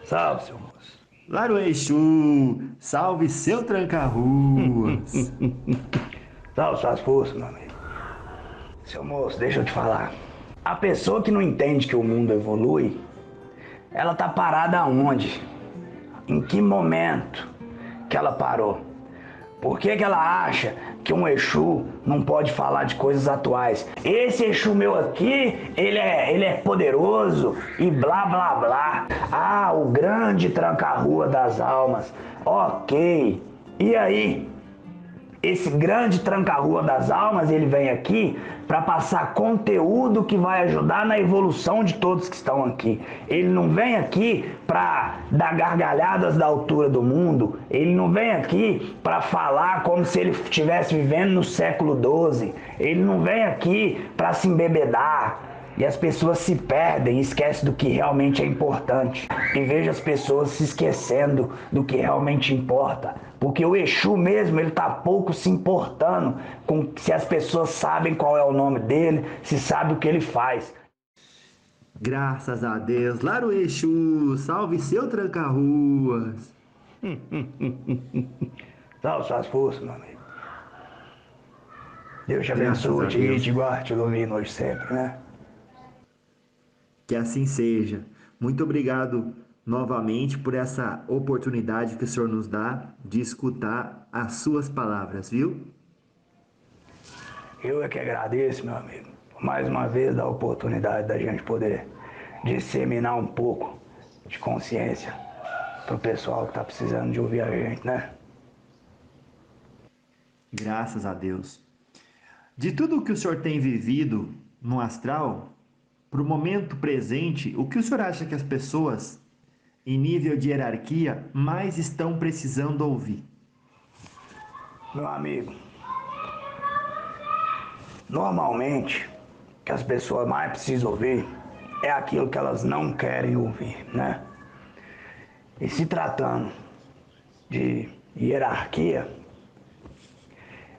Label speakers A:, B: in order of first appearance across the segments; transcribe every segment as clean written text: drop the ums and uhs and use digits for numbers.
A: Salve, seu moço.
B: Claro, Exu, salve seu tranca-ruas.
A: Salve suas forças, meu amigo. Seu moço, deixa eu te falar. A pessoa que não entende que o mundo evolui, ela tá parada aonde? Em que momento que ela parou? Por que ela acha que um Exu não pode falar de coisas atuais? Esse Exu meu aqui, ele é poderoso e blá blá blá. Ah, o grande tranca-rua das almas. Ok. E aí? Esse grande tranca-rua das almas, ele vem aqui para passar conteúdo que vai ajudar na evolução de todos que estão aqui. Ele não vem aqui para dar gargalhadas da altura do mundo. Ele não vem aqui para falar como se ele estivesse vivendo no século XII. Ele não vem aqui para se embebedar. E as pessoas se perdem e esquecem do que realmente é importante. E vejo as pessoas se esquecendo do que realmente importa. Porque o Exu mesmo, ele tá pouco se importando com se as pessoas sabem qual é o nome dele, se sabe o que ele faz.
B: Graças a Deus. Claro, Exu, salve seu tranca-ruas.
A: Salve suas forças, meu amigo. Deus te
B: Graças
A: abençoe,
B: a Deus.
A: te guarde, te ilumine hoje sempre, né?
B: Que assim seja. Muito obrigado novamente por essa oportunidade que o Senhor nos dá de escutar as suas palavras, viu?
A: Eu é que agradeço, meu amigo, por mais uma vez dar a oportunidade da gente poder disseminar um pouco de consciência pro pessoal que tá precisando de ouvir a gente, né?
B: Graças a Deus. De tudo o que o senhor tem vivido no astral, para o momento presente, o que o senhor acha que as pessoas, em nível de hierarquia, mais estão precisando ouvir?
A: Meu amigo, normalmente o que as pessoas mais precisam ouvir é aquilo que elas não querem ouvir, né? E se tratando de hierarquia,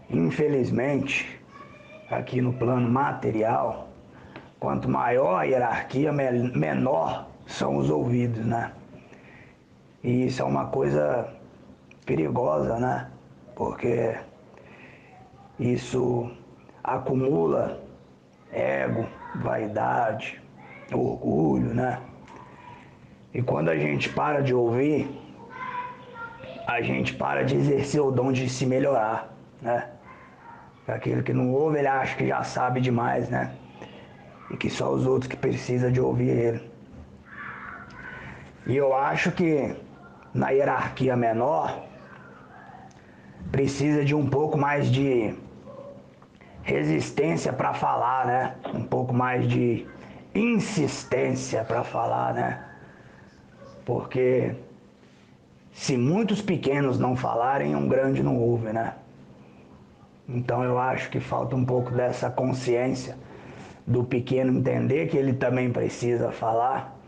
A: infelizmente, aqui no plano material, quanto maior a hierarquia, menor são os ouvidos, né? E isso é uma coisa perigosa, né? Porque isso acumula ego, vaidade, orgulho, né? E quando a gente para de ouvir, a gente para de exercer o dom de se melhorar, né? Aquele que não ouve, ele acha que já sabe demais, né? E que só os outros que precisam de ouvir ele. E eu acho que na hierarquia menor precisa de um pouco mais de resistência para falar, né? Um pouco mais de insistência para falar, né? Porque se muitos pequenos não falarem, um grande não ouve, né? Então eu acho que falta um pouco dessa consciência do pequeno entender que ele também precisa falar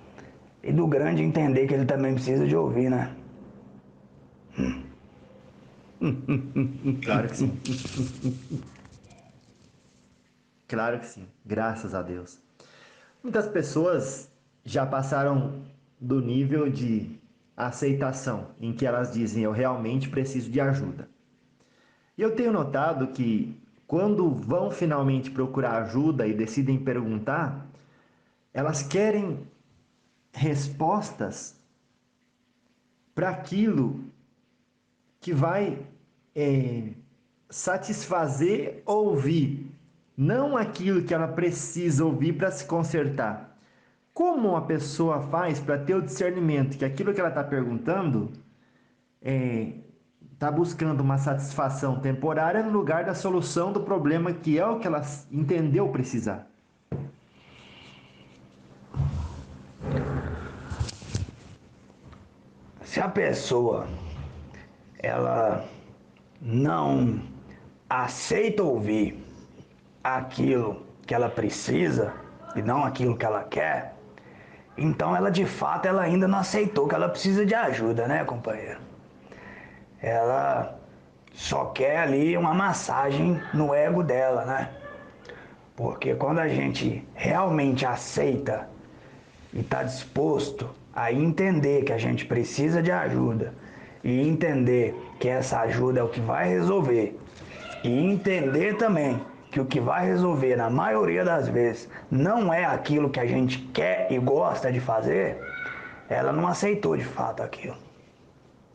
A: e do grande entender que ele também precisa de ouvir, né?
B: Claro que sim. Claro que sim. Graças a Deus. Muitas pessoas já passaram do nível de aceitação, em que elas dizem eu realmente preciso de ajuda. E eu tenho notado que quando vão finalmente procurar ajuda e decidem perguntar, elas querem respostas para aquilo que vai é, satisfazer ouvir, não aquilo que ela precisa ouvir para se consertar. Como uma pessoa faz para ter o discernimento que aquilo que ela está perguntando está buscando uma satisfação temporária no lugar da solução do problema que é o que ela entendeu precisar?
A: Se a pessoa ela não aceita ouvir aquilo que ela precisa e não aquilo que ela quer, então ela de fato ela ainda não aceitou que ela precisa de ajuda, né, companheiro? Ela só quer ali uma massagem no ego dela, né? Porque quando a gente realmente aceita e está disposto a entender que a gente precisa de ajuda e entender que essa ajuda é o que vai resolver e entender também que o que vai resolver na maioria das vezes não é aquilo que a gente quer e gosta de fazer, ela não aceitou de fato aquilo.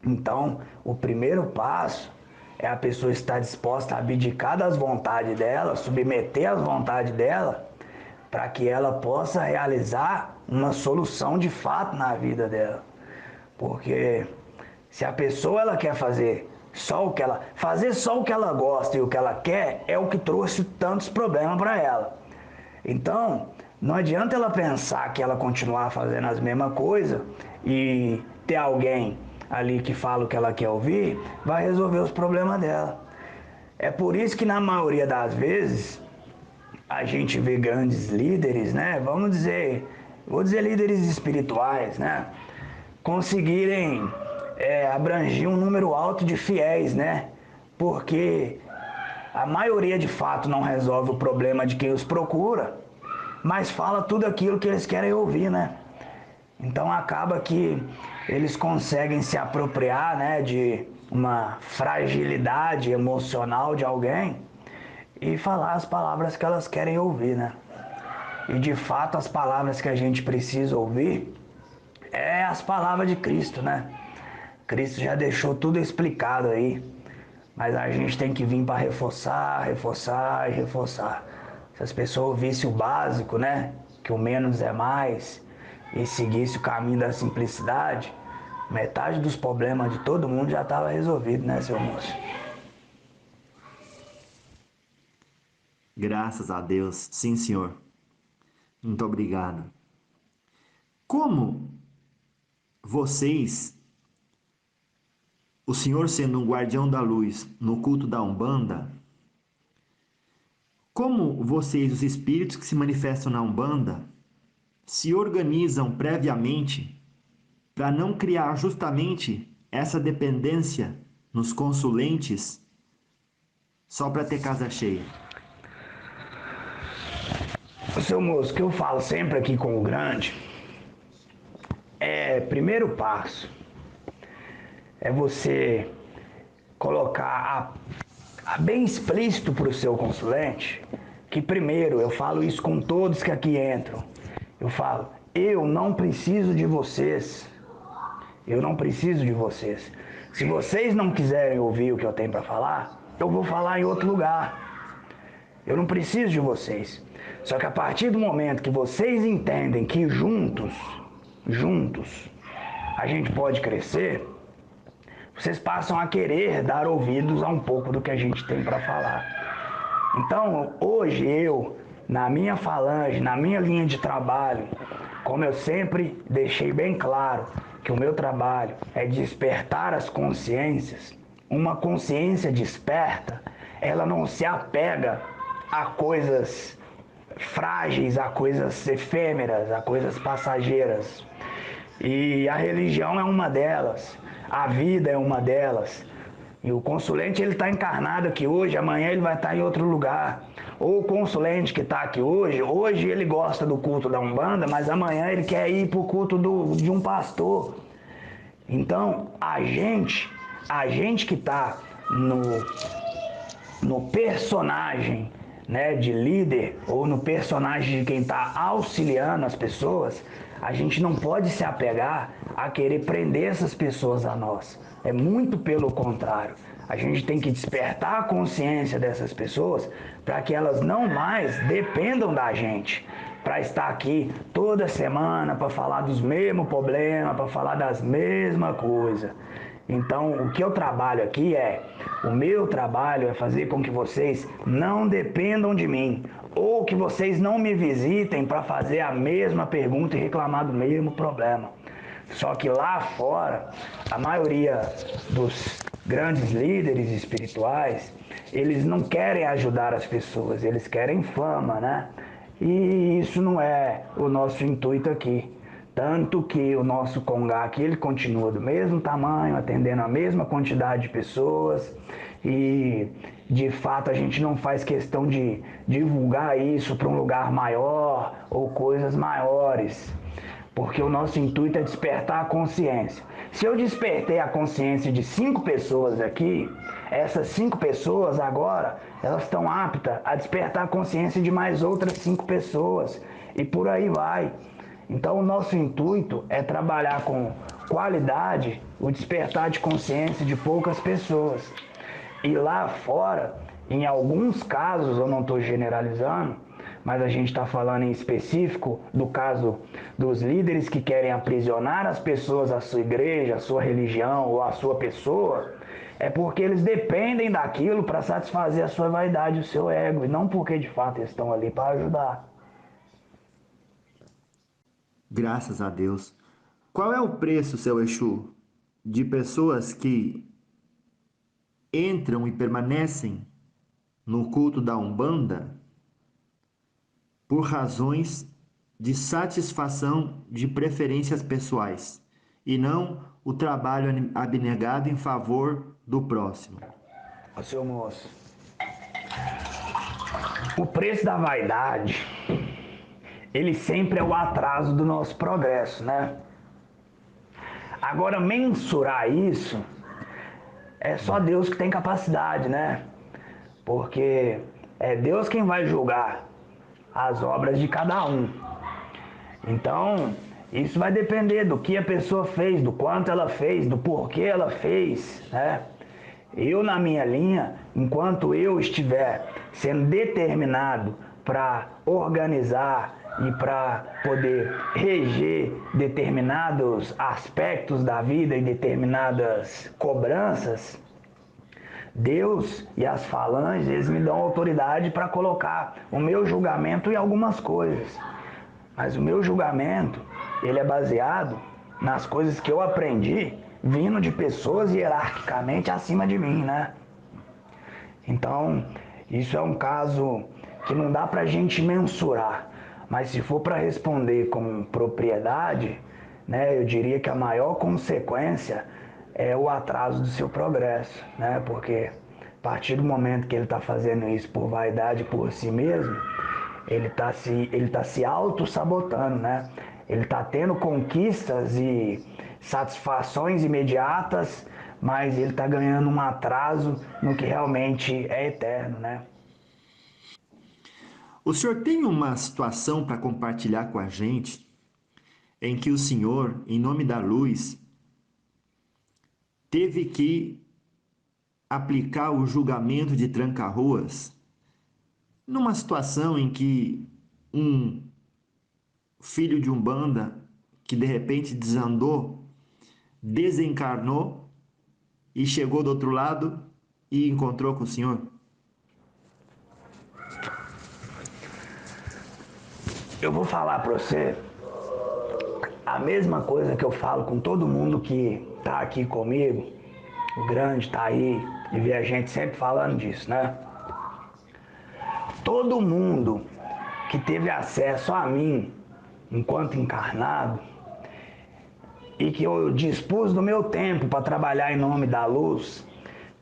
A: Então, o primeiro passo é a pessoa estar disposta a abdicar das vontades dela, submeter às vontades dela, para que ela possa realizar uma solução de fato na vida dela. Porque se a pessoa ela quer fazer só o que ela gosta e o que ela quer, é o que trouxe tantos problemas para ela. Então, não adianta ela pensar que ela continuar fazendo as mesmas coisas e ter alguém ali que fala o que ela quer ouvir, vai resolver os problemas dela. É por isso que na maioria das vezes a gente vê grandes líderes, né? Vou dizer líderes espirituais, né? Conseguirem abranger um número alto de fiéis, né? Porque a maioria de fato não resolve o problema de quem os procura, mas fala tudo aquilo que eles querem ouvir, né? Então acaba que eles conseguem se apropriar, né, de uma fragilidade emocional de alguém e falar as palavras que elas querem ouvir, né? E de fato as palavras que a gente precisa ouvir é as palavras de Cristo, né? Cristo já deixou tudo explicado aí, mas a gente tem que vir para reforçar, reforçar e reforçar. Se as pessoas ouvissem o básico, né, que o menos é mais, e seguisse o caminho da simplicidade, metade dos problemas de todo mundo já estava resolvido, né, seu moço?
B: Graças a Deus. Sim, senhor. Muito obrigado. Como vocês, o senhor sendo um guardião da luz no culto da Umbanda, como vocês, os espíritos que se manifestam na Umbanda, se organizam previamente para não criar justamente essa dependência nos consulentes só para ter casa cheia?
A: Seu moço, o que eu falo sempre aqui com o grande primeiro passo é você colocar bem explícito para o seu consulente que primeiro, eu falo isso com todos que aqui entram, eu falo, eu não preciso de vocês, eu não preciso de vocês. Se vocês não quiserem ouvir o que eu tenho para falar, eu vou falar em outro lugar. Eu não preciso de vocês. Só que a partir do momento que vocês entendem que juntos, a gente pode crescer, vocês passam a querer dar ouvidos a um pouco do que a gente tem para falar. Então, hoje eu, na minha falange, na minha linha de trabalho, como eu sempre deixei bem claro que o meu trabalho é despertar as consciências, uma consciência desperta, ela não se apega a coisas frágeis, a coisas efêmeras, a coisas passageiras. E a religião é uma delas, a vida é uma delas. E o consulente ele está encarnado aqui hoje, amanhã ele vai estar em outro lugar. Ou o consulente que está aqui hoje ele gosta do culto da Umbanda, mas amanhã ele quer ir para o culto de um pastor. Então, a gente que está no personagem, né, de líder ou no personagem de quem está auxiliando as pessoas, a gente não pode se apegar a querer prender essas pessoas a nós. É muito pelo contrário. A gente tem que despertar a consciência dessas pessoas para que elas não mais dependam da gente, para estar aqui toda semana para falar dos mesmos problemas, para falar das mesmas coisas. Então, o que eu trabalho aqui o meu trabalho é fazer com que vocês não dependam de mim, ou que vocês não me visitem para fazer a mesma pergunta e reclamar do mesmo problema. Só que lá fora, a maioria dos grandes líderes espirituais, eles não querem ajudar as pessoas, eles querem fama, né? E isso não é o nosso intuito aqui. Tanto que o nosso Congá aqui, ele continua do mesmo tamanho, atendendo a mesma quantidade de pessoas. E, de fato, a gente não faz questão de divulgar isso para um lugar maior ou coisas maiores. Porque o nosso intuito é despertar a consciência. Se eu despertei a consciência de 5 pessoas aqui, essas 5 pessoas agora, elas estão aptas a despertar a consciência de mais outras 5 pessoas. E por aí vai. Então o nosso intuito é trabalhar com qualidade o despertar de consciência de poucas pessoas. E lá fora, em alguns casos, eu não estou generalizando, mas a gente está falando em específico do caso dos líderes que querem aprisionar as pessoas à sua igreja, à sua religião ou à sua pessoa, é porque eles dependem daquilo para satisfazer a sua vaidade, o seu ego, e não porque de fato eles estão ali para ajudar.
B: Graças a Deus. Qual é o preço, seu Exu, de pessoas que entram e permanecem no culto da Umbanda por razões de satisfação de preferências pessoais e não o trabalho abnegado em favor do próximo?
A: Ô, seu moço, o preço da vaidade, ele sempre é o atraso do nosso progresso, né? Agora, mensurar isso, é só Deus que tem capacidade, né? Porque é Deus quem vai julgar as obras de cada um. Então, isso vai depender do que a pessoa fez, do quanto ela fez, do porquê ela fez, né? Eu, na minha linha, enquanto eu estiver sendo determinado para organizar e para poder reger determinados aspectos da vida e determinadas cobranças, Deus e as falanges, eles me dão autoridade para colocar o meu julgamento em algumas coisas. Mas o meu julgamento, ele é baseado nas coisas que eu aprendi vindo de pessoas hierarquicamente acima de mim, né? Então, isso é um caso que não dá pra gente mensurar. Mas se for para responder com propriedade, né, eu diria que a maior consequência é o atraso do seu progresso, né? Porque a partir do momento que ele está fazendo isso por vaidade por si mesmo, ele tá se auto-sabotando, né? Ele está tendo conquistas e satisfações imediatas, mas ele está ganhando um atraso no que realmente é eterno, né?
B: O senhor tem uma situação para compartilhar com a gente em que o senhor, em nome da luz, teve que aplicar o julgamento de tranca-ruas numa situação em que um filho de Umbanda que de repente desandou, desencarnou e chegou do outro lado e encontrou com o senhor?
A: Eu vou falar para você a mesma coisa que eu falo com todo mundo que tá aqui comigo. O grande tá aí e vê a gente sempre falando disso, né? Todo mundo que teve acesso a mim enquanto encarnado e que eu dispus do meu tempo para trabalhar em nome da luz,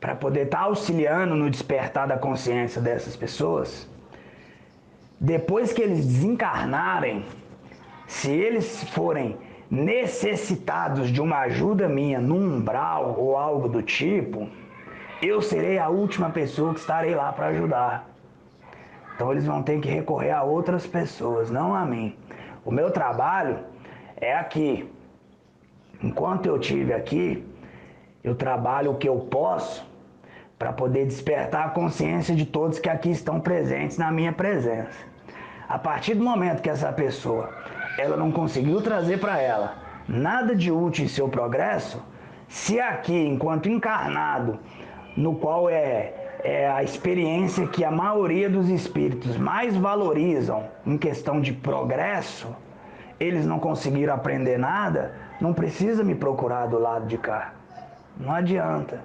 A: para poder estar auxiliando no despertar da consciência dessas pessoas, depois que eles desencarnarem, se eles forem necessitados de uma ajuda minha num umbral ou algo do tipo, eu serei a última pessoa que estarei lá para ajudar. Então eles vão ter que recorrer a outras pessoas, não a mim. O meu trabalho é aqui. Enquanto eu estive aqui, eu trabalho o que eu posso para poder despertar a consciência de todos que aqui estão presentes na minha presença. A partir do momento que essa pessoa ela não conseguiu trazer para ela nada de útil em seu progresso, se aqui, enquanto encarnado, no qual é a experiência que a maioria dos espíritos mais valorizam em questão de progresso, eles não conseguiram aprender nada, não precisa me procurar do lado de cá. Não adianta.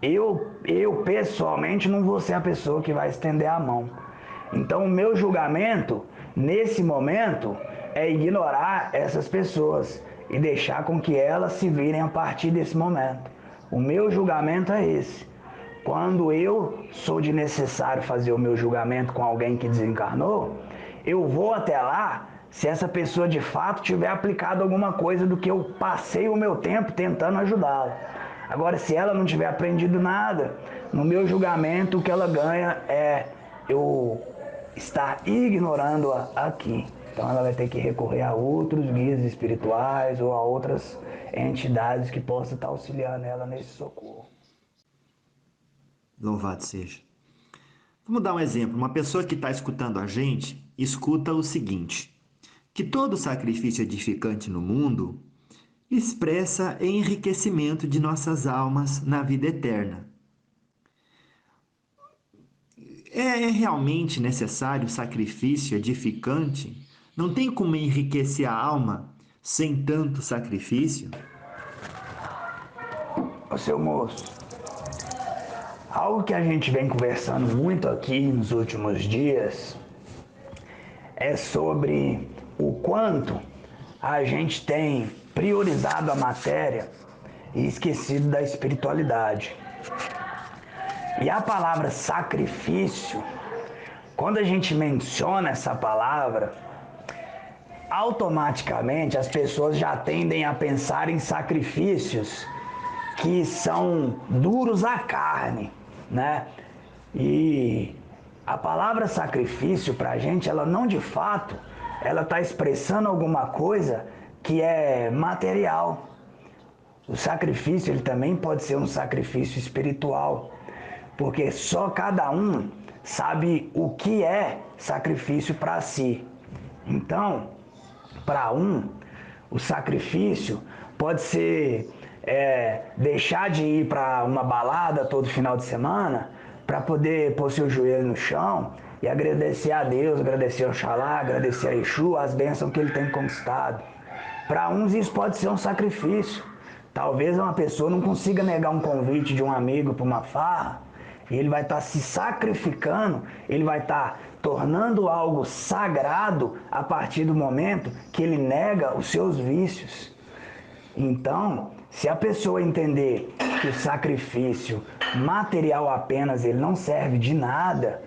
A: Eu pessoalmente não vou ser a pessoa que vai estender a mão. Então o meu julgamento, nesse momento, é ignorar essas pessoas e deixar com que elas se virem a partir desse momento. O meu julgamento é esse. Quando eu sou de necessário fazer o meu julgamento com alguém que desencarnou, eu vou até lá se essa pessoa de fato tiver aplicado alguma coisa do que eu passei o meu tempo tentando ajudá-la. Agora, se ela não tiver aprendido nada, no meu julgamento o que ela ganha é eu estar ignorando-a aqui. Então ela vai ter que recorrer a outros guias espirituais ou a outras entidades que possam estar auxiliando ela nesse socorro.
B: Louvado seja. Vamos dar um exemplo. Uma pessoa que está escutando a gente, escuta o seguinte: que todo sacrifício edificante no mundo expressa enriquecimento de nossas almas na vida eterna. É realmente necessário sacrifício edificante? Não tem como enriquecer a alma sem tanto sacrifício?
A: Ô seu moço, algo que a gente vem conversando muito aqui nos últimos dias é sobre o quanto a gente tem priorizado a matéria e esquecido da espiritualidade. E a palavra sacrifício, quando a gente menciona essa palavra, automaticamente as pessoas já tendem a pensar em sacrifícios que são duros à carne, né? E a palavra sacrifício para a gente, ela não de fato, ela está expressando alguma coisa que é material. O sacrifício, ele também pode ser um sacrifício espiritual, porque só cada um sabe o que é sacrifício para si. Então, para um, o sacrifício pode ser deixar de ir para uma balada todo final de semana para poder pôr seu joelho no chão e agradecer a Deus, agradecer ao Oxalá, agradecer a Exu, as bênçãos que ele tem conquistado. Para uns isso pode ser um sacrifício. Talvez uma pessoa não consiga negar um convite de um amigo para uma farra, e ele vai estar se sacrificando, ele vai estar tornando algo sagrado a partir do momento que ele nega os seus vícios. Então, se a pessoa entender que o sacrifício material apenas ele não serve de nada,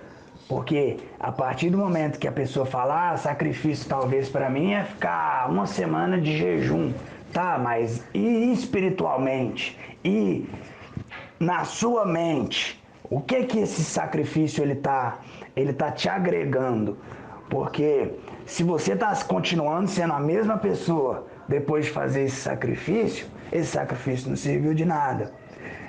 A: porque a partir do momento que a pessoa fala, sacrifício talvez para mim é ficar uma semana de jejum, tá, mas e espiritualmente? E na sua mente? O que que esse sacrifício ele tá te agregando? Porque se você está continuando sendo a mesma pessoa depois de fazer esse sacrifício não serviu de nada.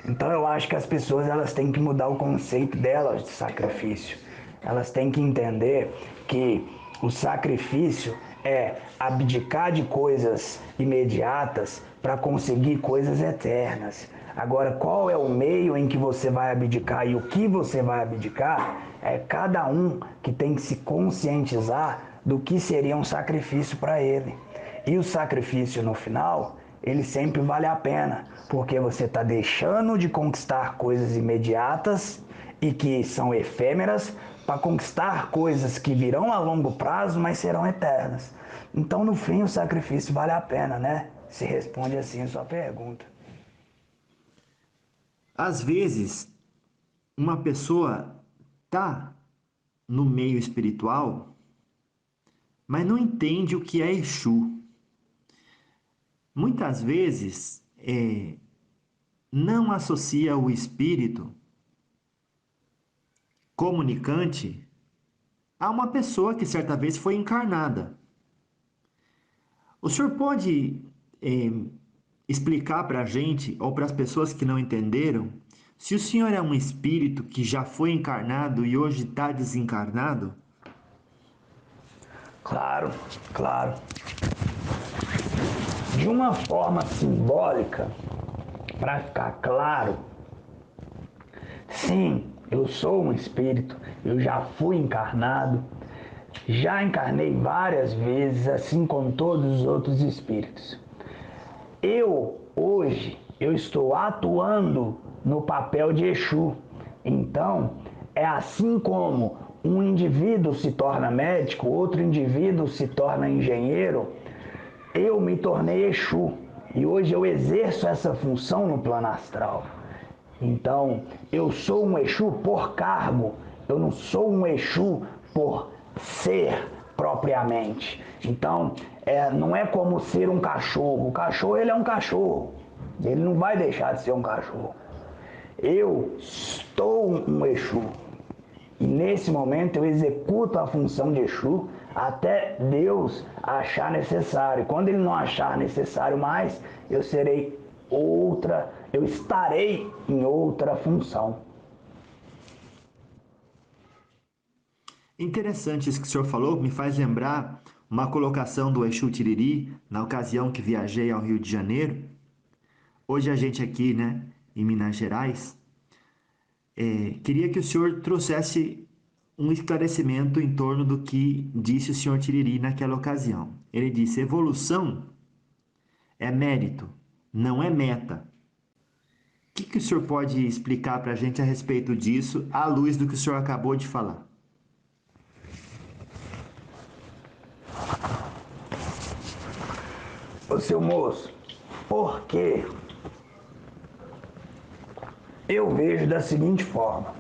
A: Então eu acho que as pessoas elas têm que mudar o conceito delas de sacrifício. Elas têm que entender que o sacrifício é abdicar de coisas imediatas para conseguir coisas eternas. Agora, qual é o meio em que você vai abdicar e o que você vai abdicar, é cada um que tem que se conscientizar do que seria um sacrifício para ele. E o sacrifício no final, ele sempre vale a pena, porque você está deixando de conquistar coisas imediatas e que são efêmeras para conquistar coisas que virão a longo prazo, mas serão eternas. Então, no fim, o sacrifício vale a pena, né? Se responde assim a sua pergunta.
B: Às vezes, uma pessoa tá no meio espiritual, mas não entende o que é Exu. Muitas vezes, não associa o espírito comunicante a uma pessoa que certa vez foi encarnada. O senhor pode explicar para a gente, ou para as pessoas que não entenderam, se o senhor é um espírito que já foi encarnado e hoje está desencarnado?
A: Claro, claro. De uma forma simbólica, para ficar claro, sim, eu sou um espírito, eu já fui encarnado, já encarnei várias vezes, assim como todos os outros espíritos. Hoje, eu estou atuando no papel de Exu. Então, é assim como um indivíduo se torna médico, outro indivíduo se torna engenheiro, eu me tornei Exu e hoje eu exerço essa função no plano astral. Então, eu sou um Exu por cargo, eu não sou um Exu por ser propriamente. Então, não é como ser um cachorro. O cachorro, ele é um cachorro. Ele não vai deixar de ser um cachorro. Eu estou um Exu. E nesse momento eu executo a função de Exu até Deus achar necessário. Quando ele não achar necessário mais, eu estarei em outra função.
B: Interessante isso que o senhor falou, me faz lembrar uma colocação do Exu Tiriri na ocasião que viajei ao Rio de Janeiro. Hoje a gente aqui, né, em Minas Gerais, queria que o senhor trouxesse um esclarecimento em torno do que disse o senhor Tiriri naquela ocasião. Ele disse: evolução é mérito, não é meta. O que o senhor pode explicar para a gente a respeito disso, à luz do que o senhor acabou de falar?
A: Ô seu moço, por quê? Eu vejo da seguinte forma,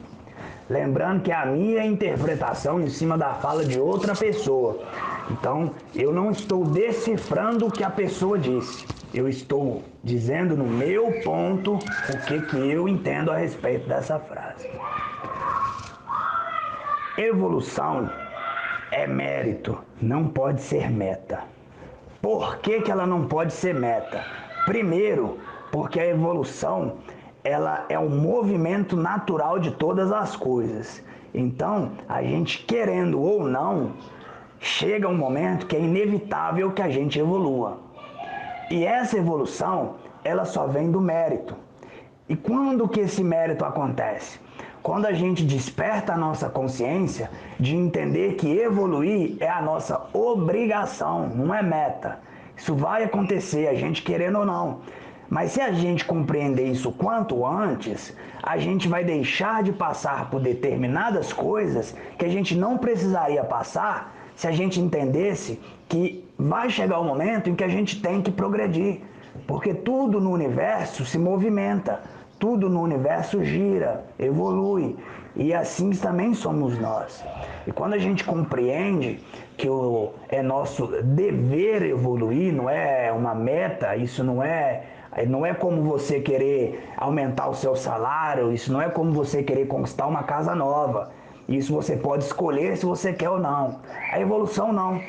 A: lembrando que a minha interpretação em cima da fala de outra pessoa. Então, eu não estou decifrando o que a pessoa disse. Eu estou dizendo no meu ponto o que eu entendo a respeito dessa frase. Evolução é mérito, não pode ser meta. Por que ela não pode ser meta? Primeiro, porque a evolução ela é um movimento natural de todas as coisas. Então, a gente querendo ou não, chega um momento que é inevitável que a gente evolua. E essa evolução, ela só vem do mérito. E quando que esse mérito acontece? Quando a gente desperta a nossa consciência de entender que evoluir é a nossa obrigação, não é meta. Isso vai acontecer, a gente querendo ou não. Mas se a gente compreender isso quanto antes, a gente vai deixar de passar por determinadas coisas que a gente não precisaria passar se a gente entendesse que vai chegar o momento em que a gente tem que progredir. Porque tudo no universo se movimenta. Tudo no universo gira, evolui, e assim também somos nós. E quando a gente compreende que é nosso dever evoluir, não é uma meta, isso não é como você querer aumentar o seu salário, isso não é como você querer conquistar uma casa nova. Isso você pode escolher se você quer ou não. A evolução não.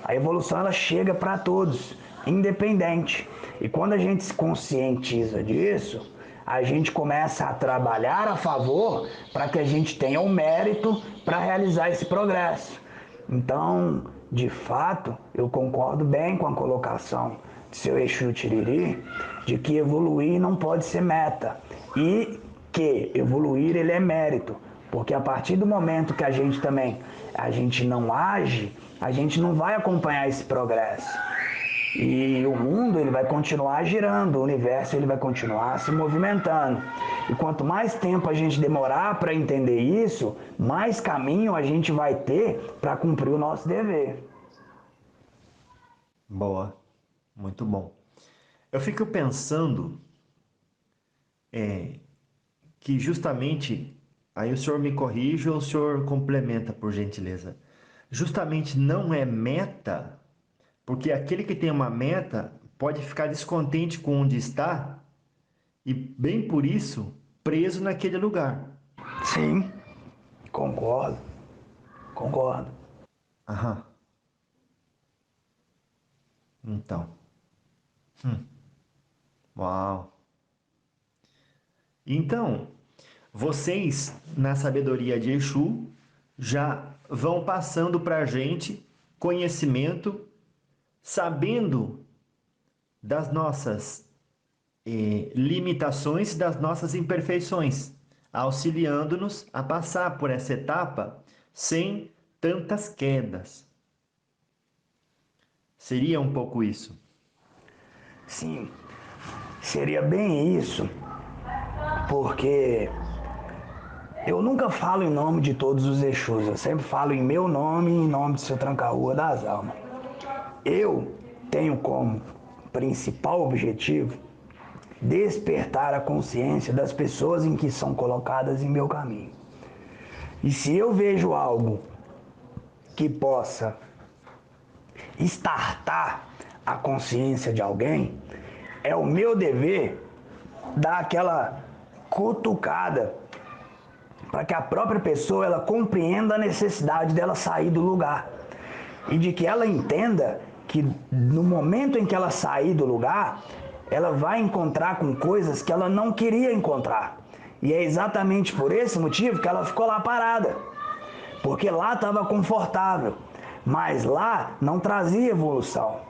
A: A evolução ela chega para todos, independente. E quando a gente se conscientiza disso, a gente começa a trabalhar a favor para que a gente tenha o mérito para realizar esse progresso. Então, de fato, eu concordo bem com a colocação de seu Exu Tiriri, de que evoluir não pode ser meta e que evoluir ele é mérito, porque a partir do momento que a gente não age, a gente não vai acompanhar esse progresso. E o mundo ele vai continuar girando, o universo ele vai continuar se movimentando. E quanto mais tempo a gente demorar para entender isso, mais caminho a gente vai ter para cumprir o nosso dever.
B: Boa, muito bom. Eu fico pensando que justamente, aí o senhor me corrige ou o senhor complementa, por gentileza. Justamente não é meta, porque aquele que tem uma meta pode ficar descontente com onde está e, bem por isso, preso naquele lugar.
A: Sim, concordo.
B: Aham. Então. Uau. Então, vocês, na sabedoria de Exu, já vão passando para a gente conhecimento, sabendo das nossas limitações, das nossas imperfeições, auxiliando-nos a passar por essa etapa sem tantas quedas. Seria um pouco isso?
A: Sim, seria bem isso, porque Eu nunca falo em nome de todos os Exus, eu sempre falo em meu nome e em nome do seu Tranca-Rua das Almas. Eu tenho como principal objetivo despertar a consciência das pessoas em que são colocadas em meu caminho. E se eu vejo algo que possa estartar a consciência de alguém, é o meu dever dar aquela cutucada para que a própria pessoa ela compreenda a necessidade dela sair do lugar e de que ela entenda que no momento em que ela sair do lugar, ela vai encontrar com coisas que ela não queria encontrar. E é exatamente por esse motivo que ela ficou lá parada. Porque lá estava confortável, mas lá não trazia evolução.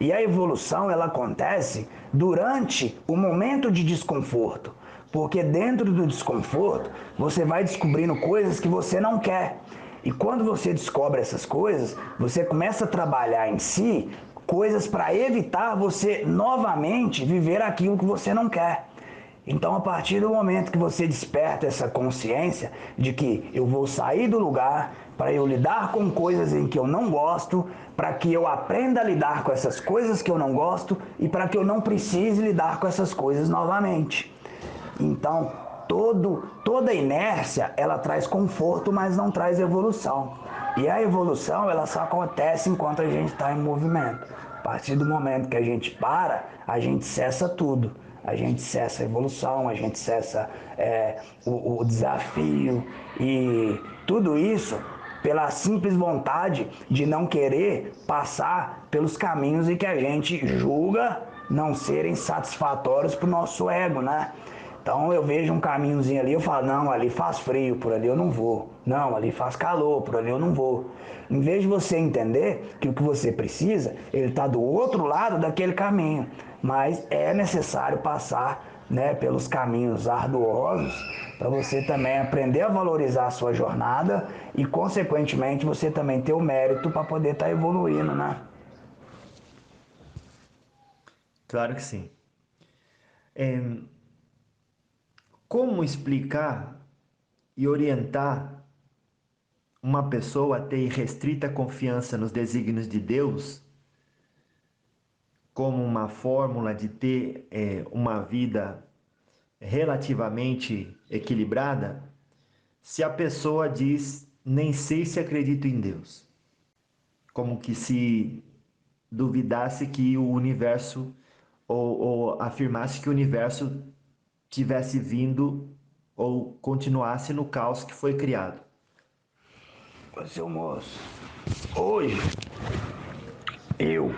A: E a evolução ela acontece durante o momento de desconforto. Porque dentro do desconforto, você vai descobrindo coisas que você não quer. E quando você descobre essas coisas, você começa a trabalhar em si coisas para evitar você novamente viver aquilo que você não quer. Então, a partir do momento que você desperta essa consciência de que eu vou sair do lugar para eu lidar com coisas em que eu não gosto, para que eu aprenda a lidar com essas coisas que eu não gosto e para que eu não precise lidar com essas coisas novamente. Então, toda inércia, ela traz conforto, mas não traz evolução. E a evolução, ela só acontece enquanto a gente está em movimento. A partir do momento que a gente para, a gente cessa tudo. A gente cessa a evolução, a gente cessa o desafio e tudo isso pela simples vontade de não querer passar pelos caminhos em que a gente julga não serem satisfatórios para o nosso ego, né? Então eu vejo um caminhozinho ali, eu falo, não, ali faz frio, por ali eu não vou. Não, ali faz calor, por ali eu não vou. Em vez de você entender que o que você precisa, ele está do outro lado daquele caminho. Mas é necessário passar, né, pelos caminhos arduosos para você também aprender a valorizar a sua jornada e, consequentemente, você também ter o mérito para poder estar evoluindo, né?
B: Claro que sim. Como explicar e orientar uma pessoa a ter irrestrita confiança nos desígnios de Deus como uma fórmula de ter uma vida relativamente equilibrada, se a pessoa diz, nem sei se acredito em Deus? Como que se duvidasse que o universo, ou afirmasse que o universo tivesse vindo ou continuasse no caos que foi criado.
A: Ô, seu moço, hoje eu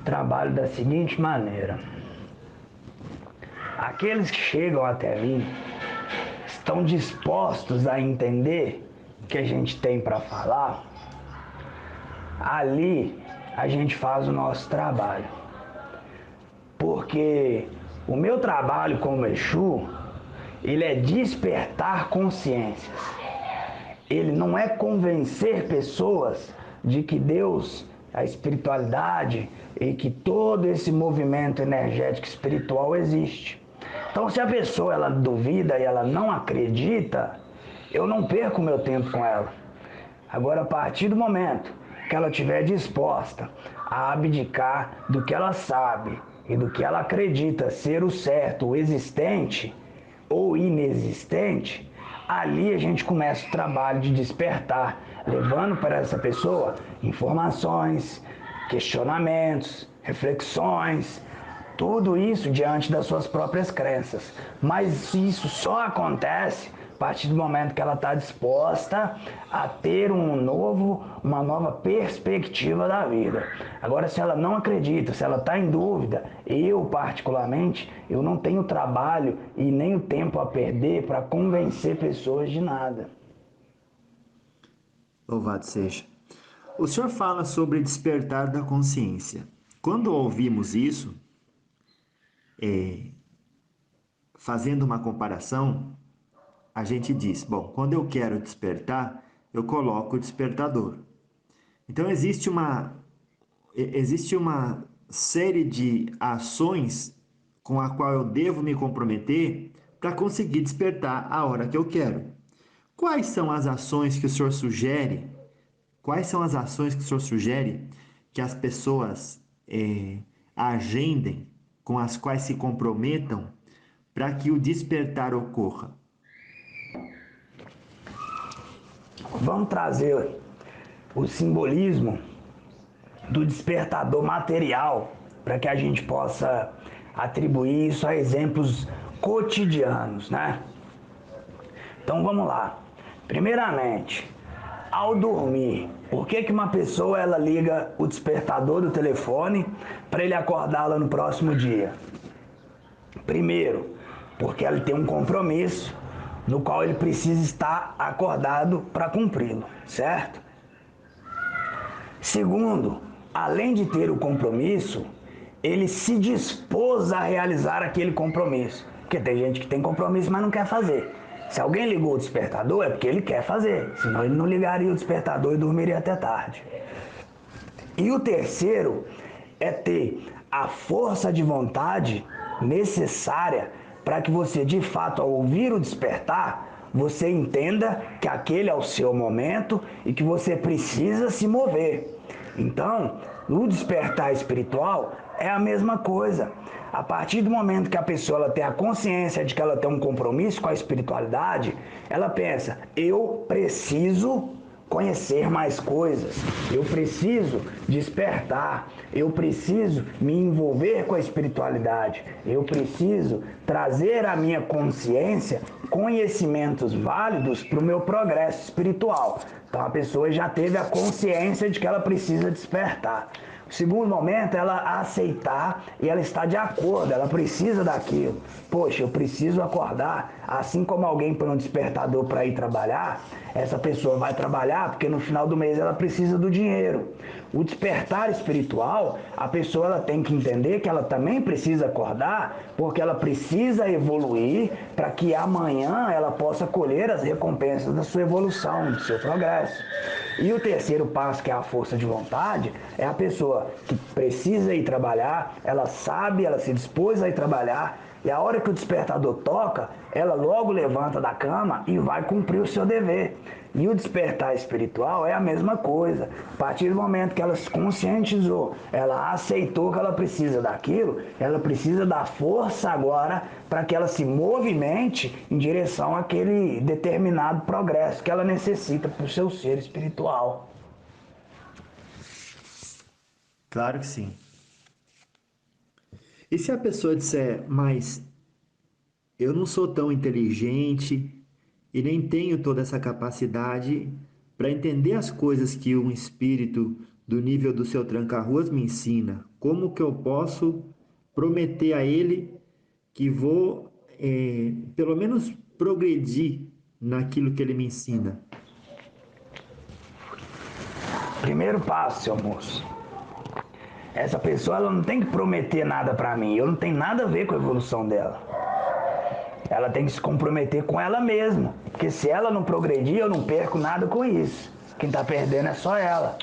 A: trabalho da seguinte maneira. Aqueles que chegam até mim estão dispostos a entender o que a gente tem para falar. Ali a gente faz o nosso trabalho. Porque o meu trabalho como Exu, ele é despertar consciências. Ele não é convencer pessoas de que Deus, a espiritualidade e que todo esse movimento energético espiritual existe. Então, se a pessoa ela duvida e ela não acredita, eu não perco meu tempo com ela. Agora, a partir do momento que ela estiver disposta a abdicar do que ela sabe e do que ela acredita ser o certo, o existente ou inexistente, ali a gente começa o trabalho de despertar, levando para essa pessoa informações, questionamentos, reflexões, tudo isso diante das suas próprias crenças. Mas isso só acontece a partir do momento que ela está disposta a ter uma nova perspectiva da vida. Agora, se ela não acredita, se ela está em dúvida, eu particularmente, eu não tenho trabalho e nem o tempo a perder para convencer pessoas de nada.
B: Louvado seja. O senhor fala sobre despertar da consciência. Quando ouvimos isso, fazendo uma comparação, a gente diz, bom, quando eu quero despertar, eu coloco o despertador. Então existe uma série de ações com a qual eu devo me comprometer para conseguir despertar a hora que eu quero. Quais são as ações que o senhor sugere? Quais são as ações que o senhor sugere que as pessoas agendem, com as quais se comprometam para que o despertar ocorra?
A: Vamos trazer o simbolismo do despertador material para que a gente possa atribuir isso a exemplos cotidianos, né? Então vamos lá. Primeiramente, ao dormir, por que uma pessoa ela liga o despertador do telefone para ele acordá-la no próximo dia? Primeiro, porque ele tem um compromisso no qual ele precisa estar acordado para cumpri-lo, certo? Segundo, além de ter o compromisso, ele se dispôs a realizar aquele compromisso. Porque tem gente que tem compromisso, mas não quer fazer. Se alguém ligou o despertador, é porque ele quer fazer. Senão ele não ligaria o despertador e dormiria até tarde. E o terceiro é ter a força de vontade necessária para que você, de fato, ao ouvir o despertar, você entenda que aquele é o seu momento e que você precisa se mover. Então, no despertar espiritual é a mesma coisa. A partir do momento que a pessoa ela tem a consciência de que ela tem um compromisso com a espiritualidade, ela pensa, eu preciso conhecer mais coisas, eu preciso despertar, eu preciso me envolver com a espiritualidade, eu preciso trazer à minha consciência conhecimentos válidos para o meu progresso espiritual. Então a pessoa já teve a consciência de que ela precisa despertar. O segundo momento é ela aceitar e ela está de acordo, ela precisa daquilo. Poxa, eu preciso acordar. Assim como alguém põe um despertador para ir trabalhar, essa pessoa vai trabalhar porque no final do mês ela precisa do dinheiro. O despertar espiritual, a pessoa ela tem que entender que ela também precisa acordar porque ela precisa evoluir para que amanhã ela possa colher as recompensas da sua evolução, do seu progresso. E o terceiro passo, que é a força de vontade, é a pessoa que precisa ir trabalhar, ela sabe, ela se dispôs a ir trabalhar, e a hora que o despertador toca, ela logo levanta da cama e vai cumprir o seu dever. E o despertar espiritual é a mesma coisa. A partir do momento que ela se conscientizou, ela aceitou que ela precisa daquilo, ela precisa da força agora para que ela se movimente em direção àquele determinado progresso que ela necessita para o seu ser espiritual.
B: Claro que sim. E se a pessoa disser, mas eu não sou tão inteligente e nem tenho toda essa capacidade para entender as coisas que um espírito do nível do seu tranca-ruas me ensina, como que eu posso prometer a ele que vou, pelo menos, progredir naquilo que ele me ensina?
A: Primeiro passo, seu moço. Essa pessoa ela não tem que prometer nada para mim, eu não tenho nada a ver com a evolução dela. Ela tem que se comprometer com ela mesma, porque se ela não progredir, eu não perco nada com isso. Quem está perdendo é só ela.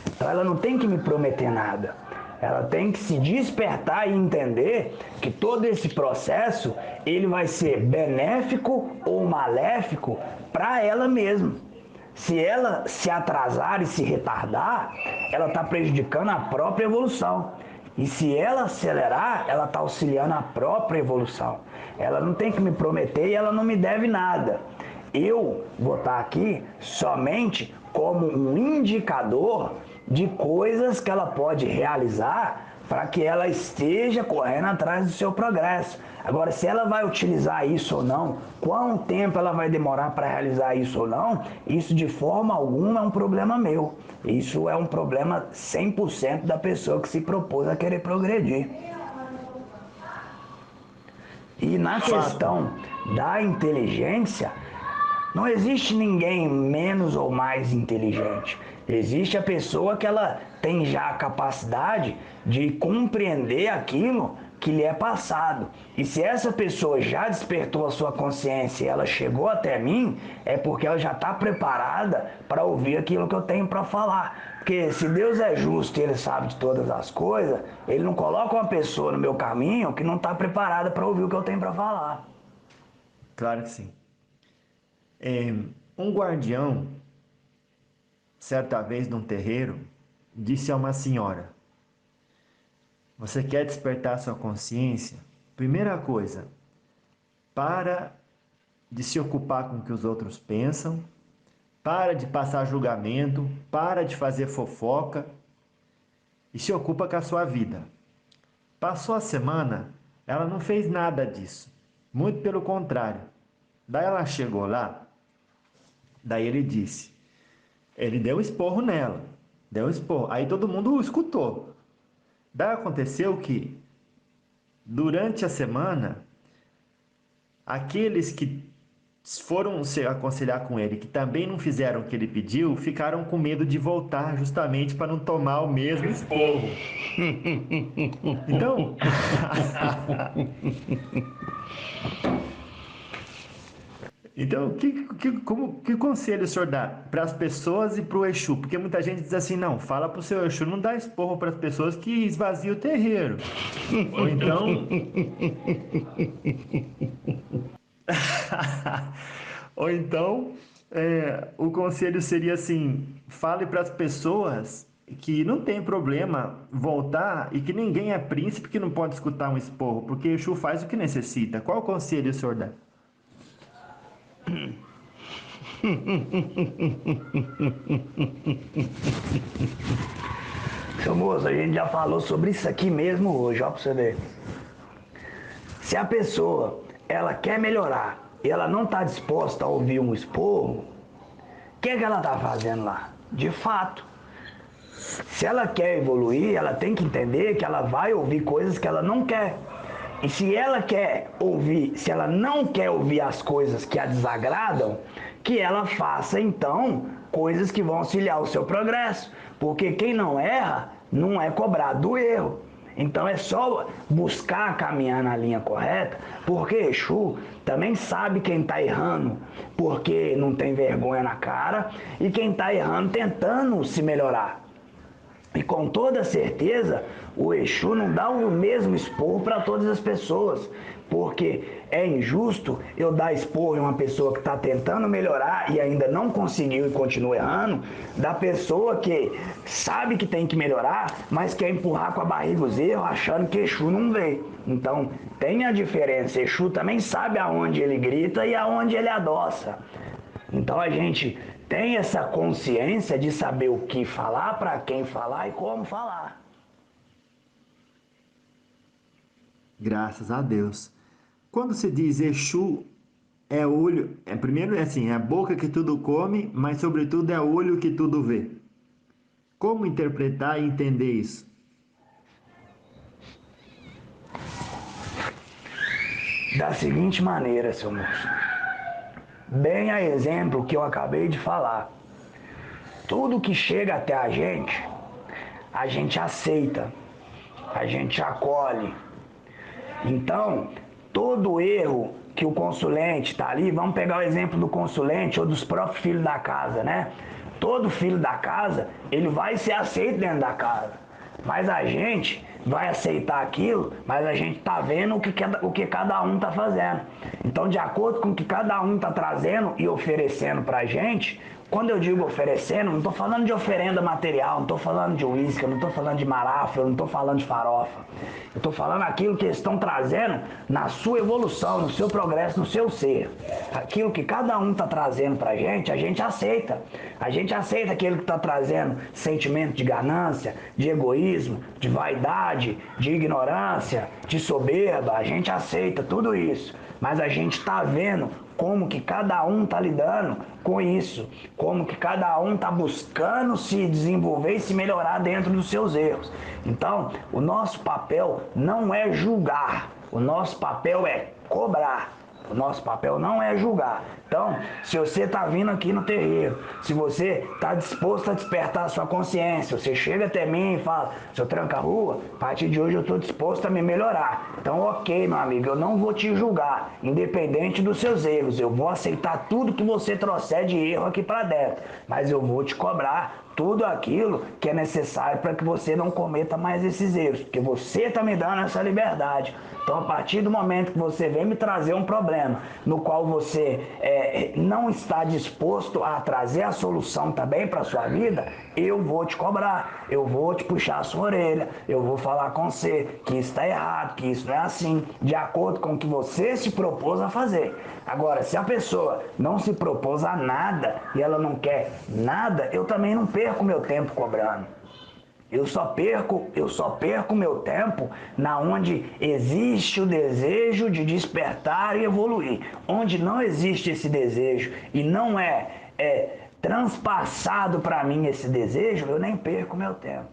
A: Então ela não tem que me prometer nada. Ela tem que se despertar e entender que todo esse processo ele vai ser benéfico ou maléfico para ela mesma. Se ela se atrasar e se retardar, ela está prejudicando a própria evolução. E se ela acelerar, ela está auxiliando a própria evolução. Ela não tem que me prometer e ela não me deve nada. Eu vou estar aqui somente como um indicador de coisas que ela pode realizar para que ela esteja correndo atrás do seu progresso. Agora, se ela vai utilizar isso ou não, quanto tempo ela vai demorar para realizar isso ou não, isso de forma alguma é um problema meu. Isso é um problema 100% da pessoa que se propôs a querer progredir. E na questão da inteligência, não existe ninguém menos ou mais inteligente. Existe a pessoa que ela tem já a capacidade de compreender aquilo que lhe é passado. E se essa pessoa já despertou a sua consciência e ela chegou até mim, é porque ela já está preparada para ouvir aquilo que eu tenho para falar. Porque se Deus é justo e Ele sabe de todas as coisas, Ele não coloca uma pessoa no meu caminho que não está preparada para ouvir o que eu tenho para falar.
B: Claro que sim. Um guardião, certa vez num terreiro, disse a uma senhora: você quer despertar sua consciência? Primeira coisa, para de se ocupar com o que os outros pensam, para de passar julgamento, para de fazer fofoca e se ocupa com a sua vida. Passou a semana, ela não fez nada disso, muito pelo contrário. Daí ela chegou lá, daí ele deu um esporro nela, deu um esporro, aí todo mundo o escutou. Daí aconteceu que, durante a semana, aqueles que foram se aconselhar com ele, que também não fizeram o que ele pediu, ficaram com medo de voltar justamente para não tomar o mesmo esporro. Então, que conselho o senhor dá para as pessoas e para o Exu? Porque muita gente diz assim, não, fala para o seu Exu não dá esporro para as pessoas que esvazia o terreiro. Ou então... Ou então, o conselho seria assim, fale para as pessoas que não tem problema voltar e que ninguém é príncipe que não pode escutar um esporro, porque Exu faz o que necessita. Qual conselho o senhor dá?
A: Seu moço, a gente já falou sobre isso aqui mesmo hoje, ó, pra você ver. Se a pessoa, ela quer melhorar e ela não está disposta a ouvir um esporro, o que ela está fazendo lá? De fato, se ela quer evoluir, ela tem que entender que ela vai ouvir coisas que ela não quer. E se ela quer ouvir, se ela não quer ouvir as coisas que a desagradam, que ela faça então coisas que vão auxiliar o seu progresso. Porque quem não erra, não é cobrado do erro. Então é só buscar caminhar na linha correta, porque Exu também sabe quem está errando, porque não tem vergonha na cara, e quem está errando tentando se melhorar. E com toda certeza, o Exu não dá o mesmo esporro para todas as pessoas, porque é injusto eu dar esporro em uma pessoa que está tentando melhorar e ainda não conseguiu e continua errando, da pessoa que sabe que tem que melhorar, mas quer empurrar com a barriga os erros, achando que Exu não vê. Então, tem a diferença. Exu também sabe aonde ele grita e aonde ele adoça. Então, a gente tem essa consciência de saber o que falar, para quem falar e como falar.
B: Graças a Deus. Quando se diz Exu, é olho, primeiro é assim, é a boca que tudo come, mas sobretudo é o olho que tudo vê. Como interpretar e entender isso?
A: Da seguinte maneira, seu moço. Bem a exemplo que eu acabei de falar. Tudo que chega até a gente aceita, a gente acolhe. Então, todo erro que o consulente está ali, vamos pegar o exemplo do consulente ou dos próprios filhos da casa, né? Todo filho da casa, ele vai ser aceito dentro da casa. Mas a gente vai aceitar aquilo, mas a gente tá vendo o que cada um tá fazendo. Então, de acordo com o que cada um tá trazendo e oferecendo pra gente, quando eu digo oferecendo, não tô falando de oferenda material, não tô falando de uísque, não tô falando de marafo, não tô falando de farofa. Eu tô falando aquilo que eles estão trazendo na sua evolução, no seu progresso, no seu ser. Aquilo que cada um tá trazendo pra gente, a gente aceita. A gente aceita aquele que tá trazendo sentimento de ganância, de egoísmo, de vaidade, de ignorância, de soberba. A gente aceita tudo isso. Mas a gente tá vendo como que cada um tá lidando com isso, como que cada um tá buscando se desenvolver e se melhorar dentro dos seus erros. Então, o nosso papel não é julgar, o nosso papel é cobrar. O nosso papel não é julgar. Então, se você está vindo aqui no terreiro, se você está disposto a despertar a sua consciência, você chega até mim e fala, seu tranca-rua, a partir de hoje eu estou disposto a me melhorar. Então, ok, meu amigo, eu não vou te julgar, independente dos seus erros. Eu vou aceitar tudo que você trouxer de erro aqui para dentro, mas eu vou te cobrar tudo aquilo que é necessário para que você não cometa mais esses erros, porque você está me dando essa liberdade. Então, a partir do momento que você vem me trazer um problema no qual você não está disposto a trazer a solução também para a sua vida, eu vou te cobrar, eu vou te puxar a sua orelha, eu vou falar com você que isso está errado, que isso não é assim, de acordo com o que você se propôs a fazer. Agora, se a pessoa não se propôs a nada e ela não quer nada, eu também não perco meu tempo cobrando. Eu só perco meu tempo na onde existe o desejo de despertar e evoluir. Onde não existe esse desejo e não é transpassado para mim esse desejo, eu nem perco meu tempo.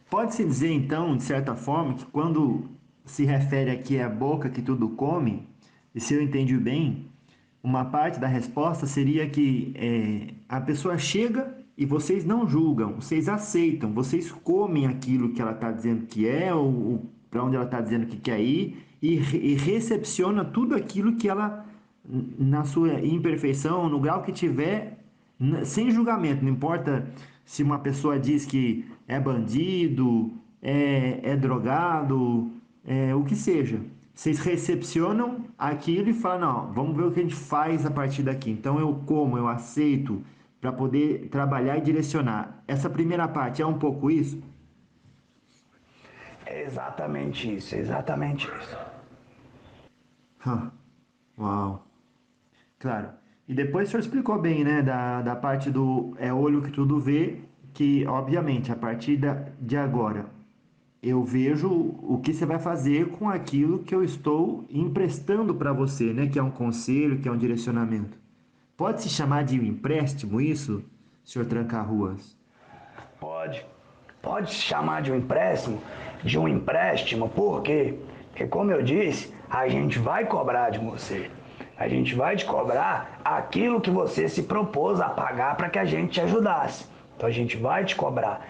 B: Pode-se dizer, então, de certa forma, que quando se refere aqui à boca que tudo come, e se eu entendi bem, uma parte da resposta seria que a pessoa chega e vocês não julgam, vocês aceitam, vocês comem aquilo que ela está dizendo que é, ou para onde ela está dizendo que quer ir, e recepciona tudo aquilo que ela, na sua imperfeição, no grau que tiver, sem julgamento. Não importa se uma pessoa diz que é bandido, é drogado, o que seja. Vocês recepcionam aquilo e falam, não, vamos ver o que a gente faz a partir daqui. Então eu como, eu aceito, para poder trabalhar e direcionar. Essa primeira parte é um pouco isso?
A: É exatamente isso, é exatamente isso.
B: Uau. Claro. E depois o senhor explicou bem, né, da parte do olho que tudo vê, que obviamente a partir de agora eu vejo o que você vai fazer com aquilo que eu estou emprestando para você, né, que é um conselho, que é um direcionamento. Pode se chamar de um empréstimo isso, senhor Tranca-Ruas?
A: Pode. Pode se chamar de um empréstimo, por quê? Porque, como eu disse, a gente vai cobrar de você. A gente vai te cobrar aquilo que você se propôs a pagar para que a gente te ajudasse. Então a gente vai te cobrar.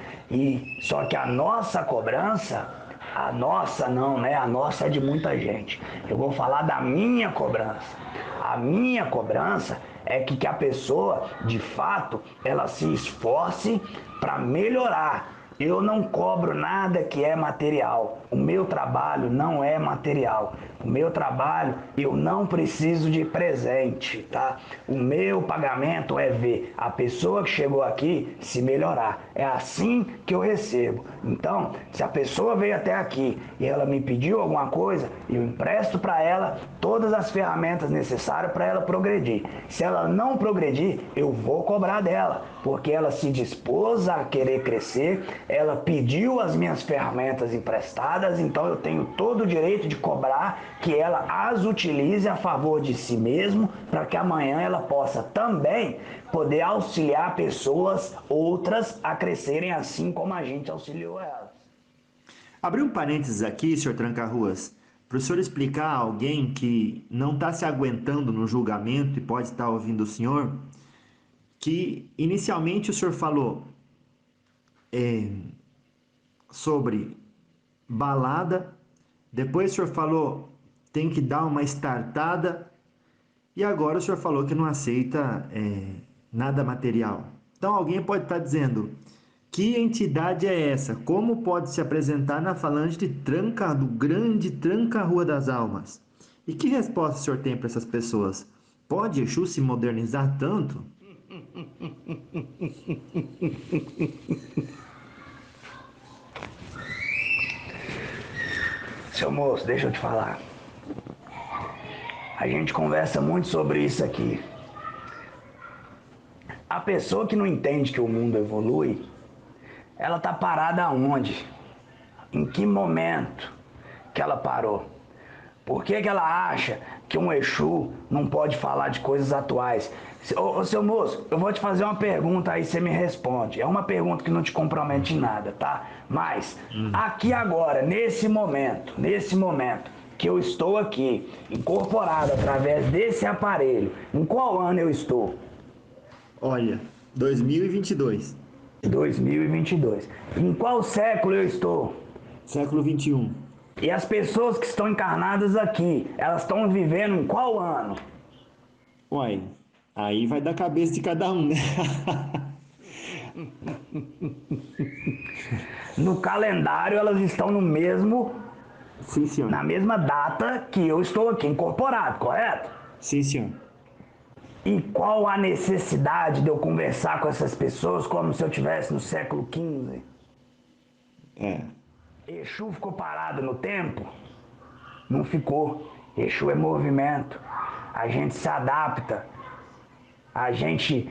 A: Só que a nossa cobrança, a nossa não, né? A nossa é de muita gente. Eu vou falar da minha cobrança. A minha cobrança é que a pessoa, de fato, ela se esforce para melhorar. Eu não cobro nada que é material. O meu trabalho não é material. O meu trabalho, eu não preciso de presente, tá? O meu pagamento é ver a pessoa que chegou aqui se melhorar. É assim que eu recebo. Então, se a pessoa veio até aqui e ela me pediu alguma coisa, eu empresto para ela todas as ferramentas necessárias para ela progredir. Se ela não progredir, eu vou cobrar dela, porque ela se dispôs a querer crescer, ela pediu as minhas ferramentas emprestadas, então eu tenho todo o direito de cobrar que ela as utilize a favor de si mesmo, para que amanhã ela possa também poder auxiliar pessoas outras a crescerem assim como a gente auxiliou elas.
B: Abri um parênteses aqui, senhor Tranca-Ruas, para o senhor explicar a alguém que não está se aguentando no julgamento e pode estar ouvindo o senhor, que inicialmente o senhor falou sobre balada, depois o senhor falou tem que dar uma startada e agora o senhor falou que não aceita nada material. Então alguém pode estar dizendo, que entidade é essa? Como pode se apresentar na falange do grande Tranca-Rua das Almas? E que resposta o senhor tem para essas pessoas? Pode Exu se modernizar tanto?
A: Seu moço, deixa eu te falar. A gente conversa muito sobre isso aqui. A pessoa que não entende que o mundo evolui, ela tá parada aonde? Em que momento que ela parou? Por que ela acha que um Exu não pode falar de coisas atuais? Ô, seu moço, eu vou te fazer uma pergunta aí, você me responde. É uma pergunta que não te compromete em nada, tá? Mas, aqui agora, nesse momento que eu estou aqui, incorporado através desse aparelho, em qual ano eu estou?
B: Olha, 2022.
A: 2022. Em qual século eu estou?
B: Século 21.
A: E as pessoas que estão encarnadas aqui, elas estão vivendo em qual ano?
B: Uai, aí vai da cabeça de cada um, né?
A: No calendário elas estão no mesmo,
B: Sim, senhor.
A: na mesma data que eu estou aqui incorporado, correto?
B: Sim, senhor.
A: E qual a necessidade de eu conversar com essas pessoas como se eu estivesse no século XV? Exu ficou parado no tempo? Não ficou. Exu é movimento. A gente se adapta. A gente,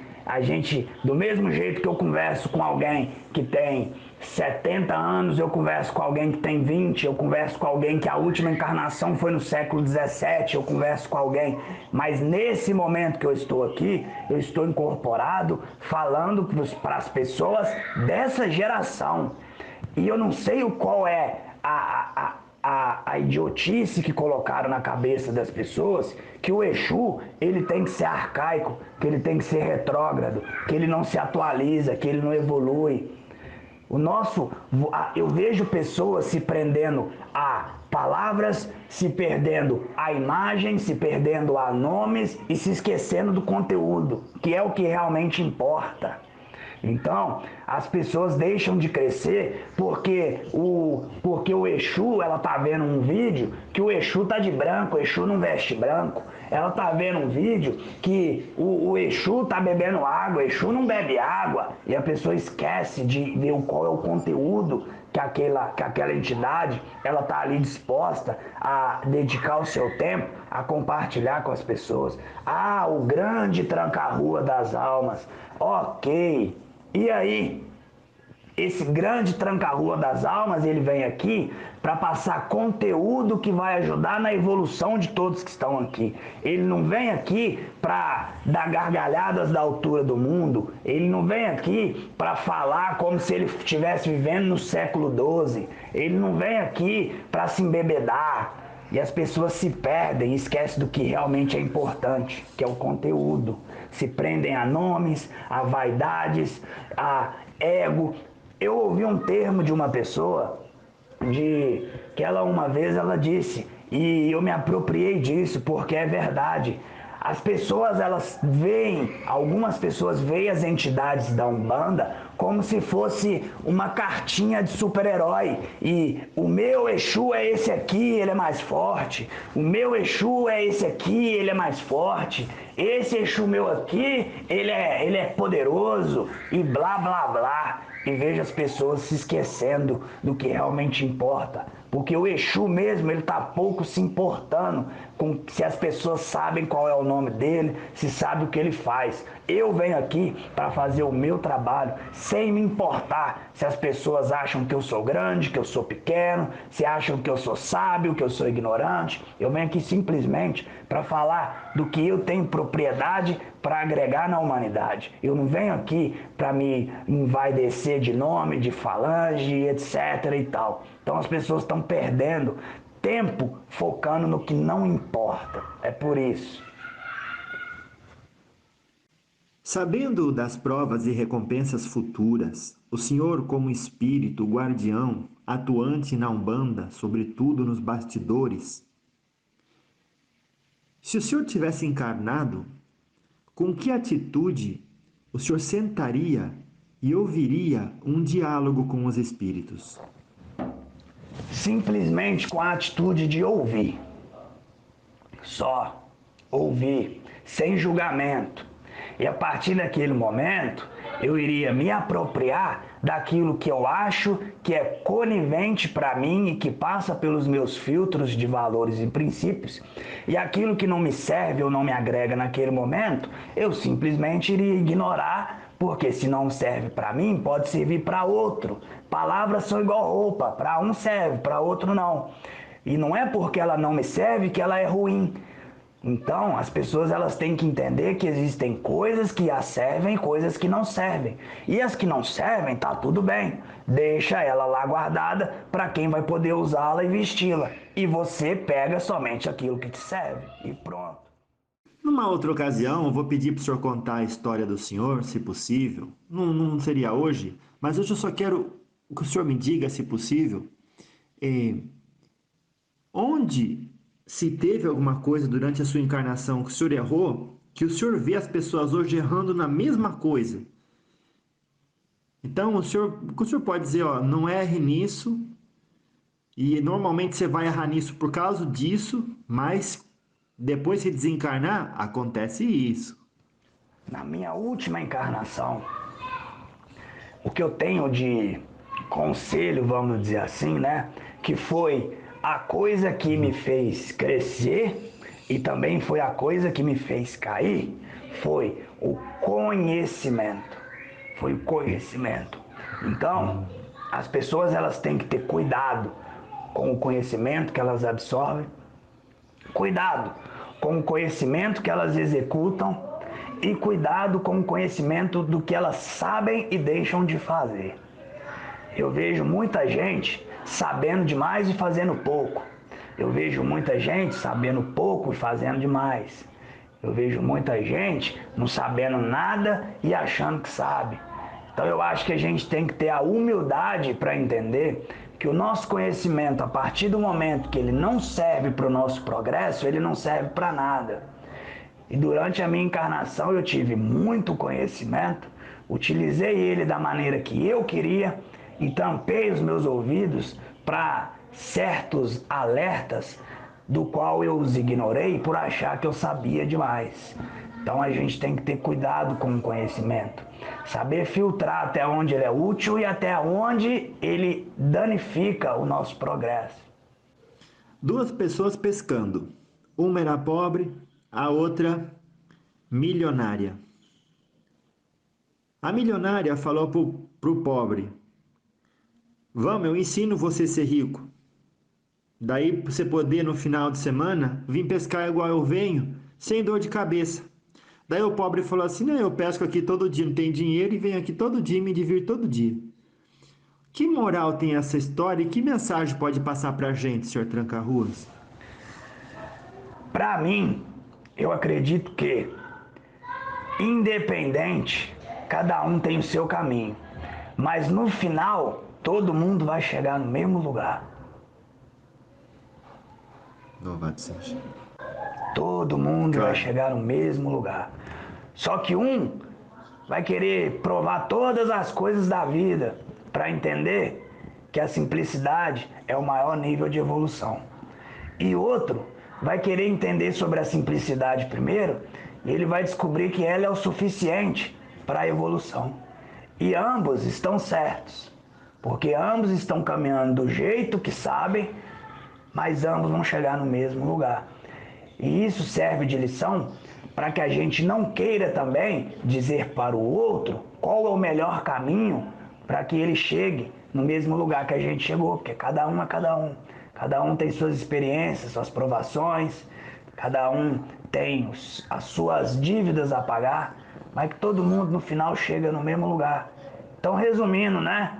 A: do mesmo jeito que eu converso com alguém que tem 70 anos, eu converso com alguém que tem 20, eu converso com alguém que a última encarnação foi no século 17, eu converso com alguém. Mas nesse momento que eu estou aqui, eu estou incorporado, falando para as pessoas dessa geração. E eu não sei qual é a idiotice que colocaram na cabeça das pessoas, que o Exu ele tem que ser arcaico, que ele tem que ser retrógrado, que ele não se atualiza, que ele não evolui. Eu vejo pessoas se prendendo a palavras, se perdendo a imagem, se perdendo a nomes e se esquecendo do conteúdo, que é o que realmente importa. Então, as pessoas deixam de crescer porque o Exu, ela tá vendo um vídeo que o Exu tá de branco, o Exu não veste branco. Ela tá vendo um vídeo que o Exu tá bebendo água, o Exu não bebe água. E a pessoa esquece de ver qual é o conteúdo que aquela entidade, ela tá ali disposta a dedicar o seu tempo a compartilhar com as pessoas. Ah, o grande tranca-rua das almas. Ok. E aí, esse grande tranca-rua das almas, ele vem aqui para passar conteúdo que vai ajudar na evolução de todos que estão aqui. Ele não vem aqui para dar gargalhadas da altura do mundo. Ele não vem aqui para falar como se ele estivesse vivendo no século XII. Ele não vem aqui para se embebedar. E as pessoas se perdem e esquecem do que realmente é importante, que é o conteúdo. Se prendem a nomes, a vaidades, a ego. Eu ouvi um termo de uma pessoa que ela uma vez ela disse, e eu me apropriei disso porque é verdade. As pessoas, algumas pessoas veem as entidades da Umbanda como se fosse uma cartinha de super-herói. E o meu Exu é esse aqui, ele é mais forte. O meu Exu é esse aqui, ele é mais forte. Esse Exu meu aqui, ele é poderoso e blá, blá, blá. E vejo as pessoas se esquecendo do que realmente importa. Porque o Exu mesmo, ele está pouco se importando com se as pessoas sabem qual é o nome dele, se sabe o que ele faz. Eu venho aqui para fazer o meu trabalho, sem me importar se as pessoas acham que eu sou grande, que eu sou pequeno, se acham que eu sou sábio, que eu sou ignorante. Eu venho aqui simplesmente para falar do que eu tenho propriedade para agregar na humanidade. Eu não venho aqui para me envaidecer de nome, de falange, etc. e tal. Então as pessoas estão perdendo tempo focando no que não importa. É por isso.
B: Sabendo das provas e recompensas futuras, o senhor, como espírito guardião, atuante na Umbanda, sobretudo nos bastidores, se o senhor tivesse encarnado, com que atitude o senhor sentaria e ouviria um diálogo com os espíritos?
A: Simplesmente com a atitude de ouvir. Só ouvir, sem julgamento. E a partir daquele momento, eu iria me apropriar daquilo que eu acho que é conivente para mim e que passa pelos meus filtros de valores e princípios. E aquilo que não me serve ou não me agrega naquele momento, eu simplesmente iria ignorar, porque se não serve para mim, pode servir para outro. Palavras são igual roupa, para um serve, para outro não. E não é porque ela não me serve que ela é ruim. Então, as pessoas elas têm que entender que existem coisas que as servem e coisas que não servem. E as que não servem, tá tudo bem. Deixa ela lá guardada para quem vai poder usá-la e vesti-la. E você pega somente aquilo que te serve. E pronto.
B: Numa outra ocasião, eu vou pedir para o senhor contar a história do senhor, se possível. Não seria hoje, mas hoje eu só quero que o senhor me diga, se possível, onde se teve alguma coisa durante a sua encarnação que o senhor errou, que o senhor vê as pessoas hoje errando na mesma coisa. Então, o que o senhor pode dizer, ó, não erre nisso, e normalmente você vai errar nisso por causa disso, mas depois que desencarnar, acontece isso.
A: Na minha última encarnação, o que eu tenho de conselho, vamos dizer assim, né? Que foi a coisa que me fez crescer e também foi a coisa que me fez cair, foi o conhecimento. Foi o conhecimento. Então, as pessoas elas têm que ter cuidado com o conhecimento que elas absorvem, cuidado com o conhecimento que elas executam e cuidado com o conhecimento do que elas sabem e deixam de fazer. Eu vejo muita gente sabendo demais e fazendo pouco. Eu vejo muita gente sabendo pouco e fazendo demais. Eu vejo muita gente não sabendo nada e achando que sabe. Então eu acho que a gente tem que ter a humildade para entender que o nosso conhecimento, a partir do momento que ele não serve para o nosso progresso, ele não serve para nada. E durante a minha encarnação eu tive muito conhecimento, utilizei ele da maneira que eu queria e tampei os meus ouvidos para certos alertas do qual eu os ignorei por achar que eu sabia demais. Então a gente tem que ter cuidado com o conhecimento, saber filtrar até onde ele é útil e até onde ele danifica o nosso progresso.
B: Duas pessoas pescando. Uma era pobre, a outra milionária. A milionária falou pro pobre: vamos, eu ensino você a ser rico. Daí pra você poder no final de semana vir pescar igual eu venho, sem dor de cabeça. Daí o pobre falou assim: não, eu pesco aqui todo dia, não tenho dinheiro e venho aqui todo dia e me divirto todo dia. Que moral tem essa história e que mensagem pode passar pra gente, senhor Tranca-Ruas?
A: Para mim, eu acredito que, independente, cada um tem o seu caminho, mas no final, todo mundo vai chegar no mesmo lugar.
B: Louvado seja.
A: Todo mundo vai
B: Claro.
A: chegar no mesmo lugar. Só que um vai querer provar todas as coisas da vida para entender que a simplicidade é o maior nível de evolução. E outro vai querer entender sobre a simplicidade primeiro e ele vai descobrir que ela é o suficiente para a evolução. E ambos estão certos, porque ambos estão caminhando do jeito que sabem, mas ambos vão chegar no mesmo lugar. E isso serve de lição para que a gente não queira também dizer para o outro qual é o melhor caminho para que ele chegue no mesmo lugar que a gente chegou, porque cada um é cada um. Cada um tem suas experiências, suas provações, cada um tem as suas dívidas a pagar, mas que todo mundo no final chega no mesmo lugar. Então, resumindo, né?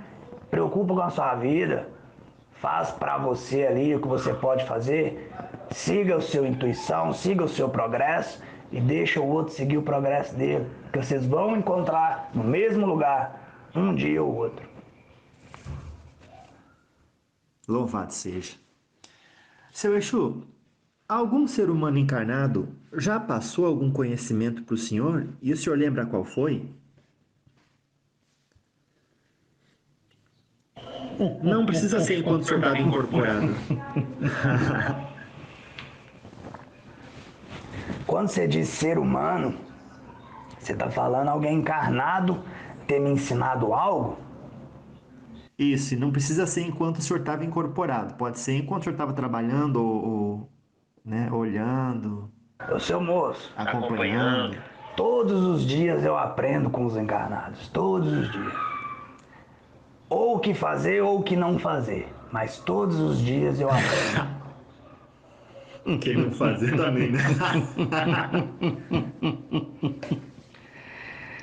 A: Preocupa com a sua vida, faz para você ali o que você pode fazer, siga a sua intuição, siga o seu progresso e deixa o outro seguir o progresso dele, que vocês vão encontrar no mesmo lugar um dia ou outro.
B: Louvado seja. Seu Exu, algum ser humano encarnado já passou algum conhecimento para o senhor e o senhor lembra qual foi? Não precisa ser enquanto o senhor estava incorporado.
A: Quando você diz ser humano, você está falando alguém encarnado ter me ensinado algo?
B: Isso, e não precisa ser enquanto o senhor estava incorporado. Pode ser enquanto o senhor estava trabalhando né, olhando,
A: Ô, seu moço,
B: acompanhando.
A: todos os dias eu aprendo com os encarnados, todos os dias. Ou o que fazer ou o que não fazer, mas todos os dias eu aprendo.
B: Quem não fazer também, né?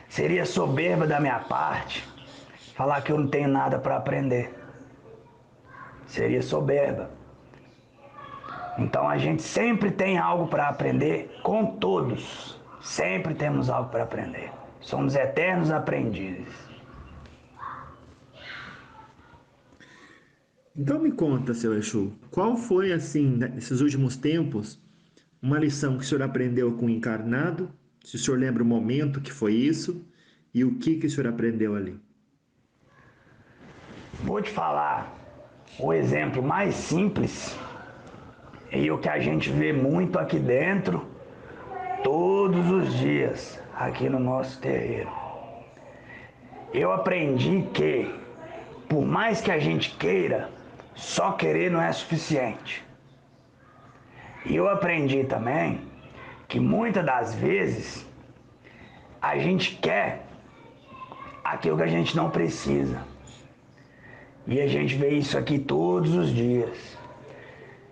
A: Seria soberba da minha parte falar que eu não tenho nada para aprender. Seria soberba. Então a gente sempre tem algo para aprender com todos. Sempre temos algo para aprender. Somos eternos aprendizes.
B: Então me conta, seu Exu, qual foi, assim, nesses últimos tempos, uma lição que o senhor aprendeu com o encarnado? Se o senhor lembra o momento que foi isso e o que o senhor aprendeu ali?
A: Vou te falar o exemplo mais simples e o que a gente vê muito aqui dentro, todos os dias, aqui no nosso terreiro. Eu aprendi que, por mais que a gente queira, só querer não é suficiente. E eu aprendi também que muitas das vezes a gente quer aquilo que a gente não precisa. E a gente vê isso aqui todos os dias.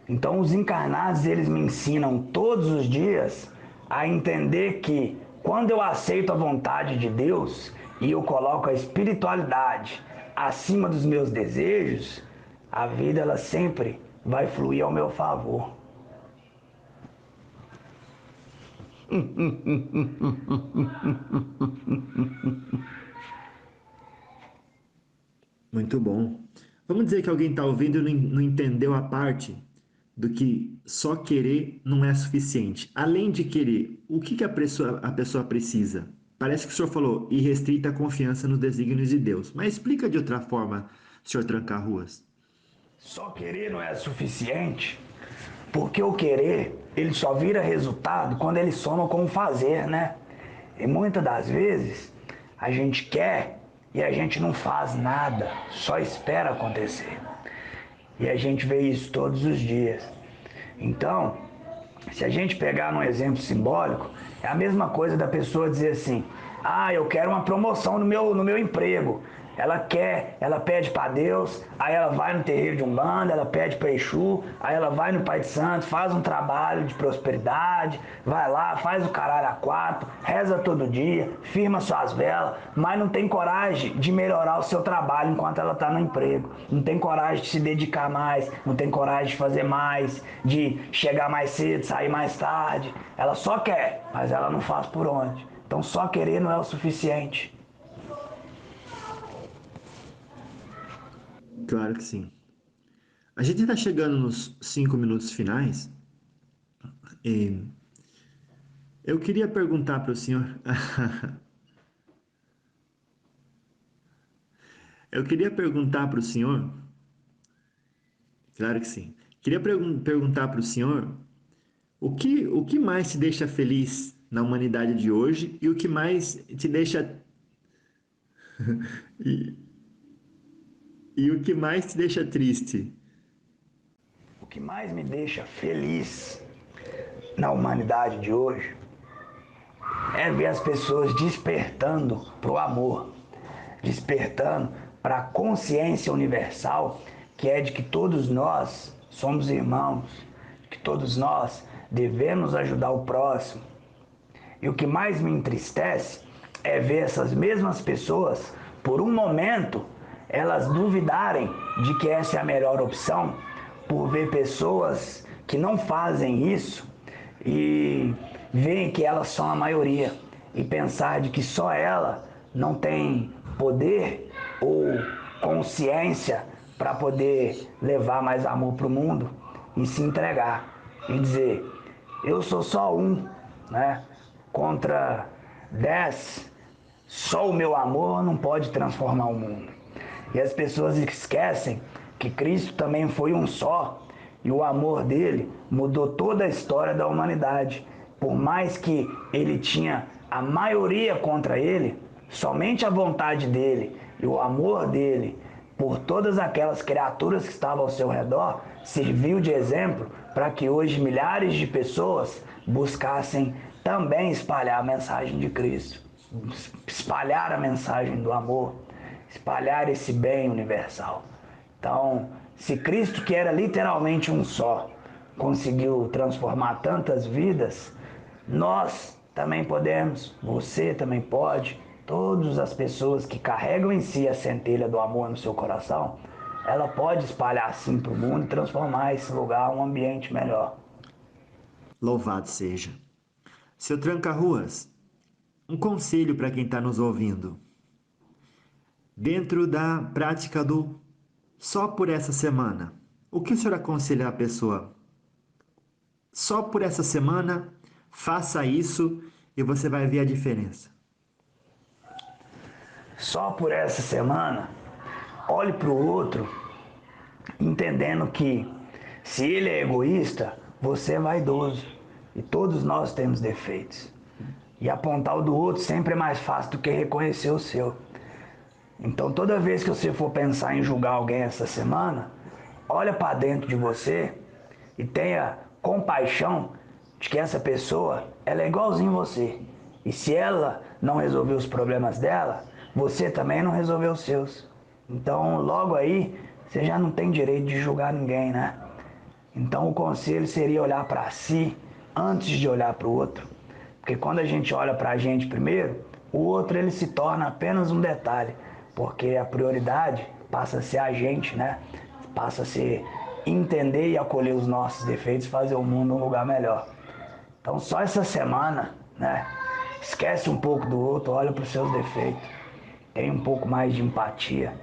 A: Então os encarnados, eles me ensinam todos os dias a entender que quando eu aceito a vontade de Deus e eu coloco a espiritualidade acima dos meus desejos, a vida ela sempre vai fluir ao meu favor.
B: Muito bom. Vamos dizer que alguém está ouvindo e não entendeu a parte do que só querer não é suficiente. Além de querer, o que a pessoa precisa? Parece que o senhor falou irrestrita confiança nos desígnios de Deus. Mas explica de outra forma, senhor Tranca-Ruas.
A: Só querer não é suficiente, porque o querer, ele só vira resultado quando ele soma com o fazer, né? E muitas das vezes, a gente quer e a gente não faz nada, só espera acontecer. E a gente vê isso todos os dias. Então, se a gente pegar num exemplo simbólico, é a mesma coisa da pessoa dizer assim: ah, eu quero uma promoção no meu emprego. Ela quer, ela pede para Deus, aí ela vai no terreiro de Umbanda, ela pede para Exu, aí ela vai no Pai de Santo, faz um trabalho de prosperidade, vai lá, faz o caralho a quatro, reza todo dia, firma suas velas, mas não tem coragem de melhorar o seu trabalho enquanto ela está no emprego. Não tem coragem de se dedicar mais, não tem coragem de fazer mais, de chegar mais cedo, sair mais tarde. Ela só quer, mas ela não faz por onde. Então só querer não é o suficiente.
B: Claro que sim. A gente está chegando nos 5 minutos finais. E eu queria perguntar para o senhor. Eu queria perguntar para o senhor. Claro que sim. Queria perguntar para o senhor o que mais te deixa feliz na humanidade de hoje e o que mais te deixa. E, e o que mais te deixa triste?
A: O que mais me deixa feliz na humanidade de hoje é ver as pessoas despertando para o amor, despertando para a consciência universal, que é de que todos nós somos irmãos, que todos nós devemos ajudar o próximo. E o que mais me entristece é ver essas mesmas pessoas, por um momento, elas duvidarem de que essa é a melhor opção, por ver pessoas que não fazem isso e veem que elas são a maioria e pensar de que só ela não tem poder ou consciência para poder levar mais amor para o mundo e se entregar e dizer: eu sou só um, né? Contra 10, só o meu amor não pode transformar o mundo. E as pessoas esquecem que Cristo também foi um só e o amor dele mudou toda a história da humanidade. Por mais que ele tinha a maioria contra ele, somente a vontade dele e o amor dele por todas aquelas criaturas que estavam ao seu redor serviu de exemplo para que hoje milhares de pessoas buscassem também espalhar a mensagem de Cristo, espalhar a mensagem do amor, espalhar esse bem universal. Então, se Cristo, que era literalmente um só, conseguiu transformar tantas vidas, nós também podemos, você também pode, todas as pessoas que carregam em si a centelha do amor no seu coração, ela pode espalhar assim para o mundo e transformar esse lugar um ambiente melhor.
B: Louvado seja. Seu Tranca-Ruas, um conselho para quem está nos ouvindo. Dentro da prática do só por essa semana, o que o senhor aconselha a pessoa? Só por essa semana, faça isso e você vai ver a diferença.
A: Só por essa semana, olhe para o outro entendendo que se ele é egoísta, você é vaidoso. E todos nós temos defeitos. E apontar o do outro sempre é mais fácil do que reconhecer o seu. Então toda vez que você for pensar em julgar alguém essa semana, olha para dentro de você e tenha compaixão de que essa pessoa, ela é igualzinho você. E se ela não resolver os problemas dela, você também não resolveu os seus. Então logo aí, você já não tem direito de julgar ninguém, né? Então o conselho seria olhar para si antes de olhar para o outro. Porque quando a gente olha para a gente primeiro, o outro ele se torna apenas um detalhe. Porque a prioridade passa a ser a gente, né? Passa a ser entender e acolher os nossos defeitos, fazer o mundo um lugar melhor. Então só essa semana, né? Esquece um pouco do outro, olha para os seus defeitos. Tem um pouco mais de empatia,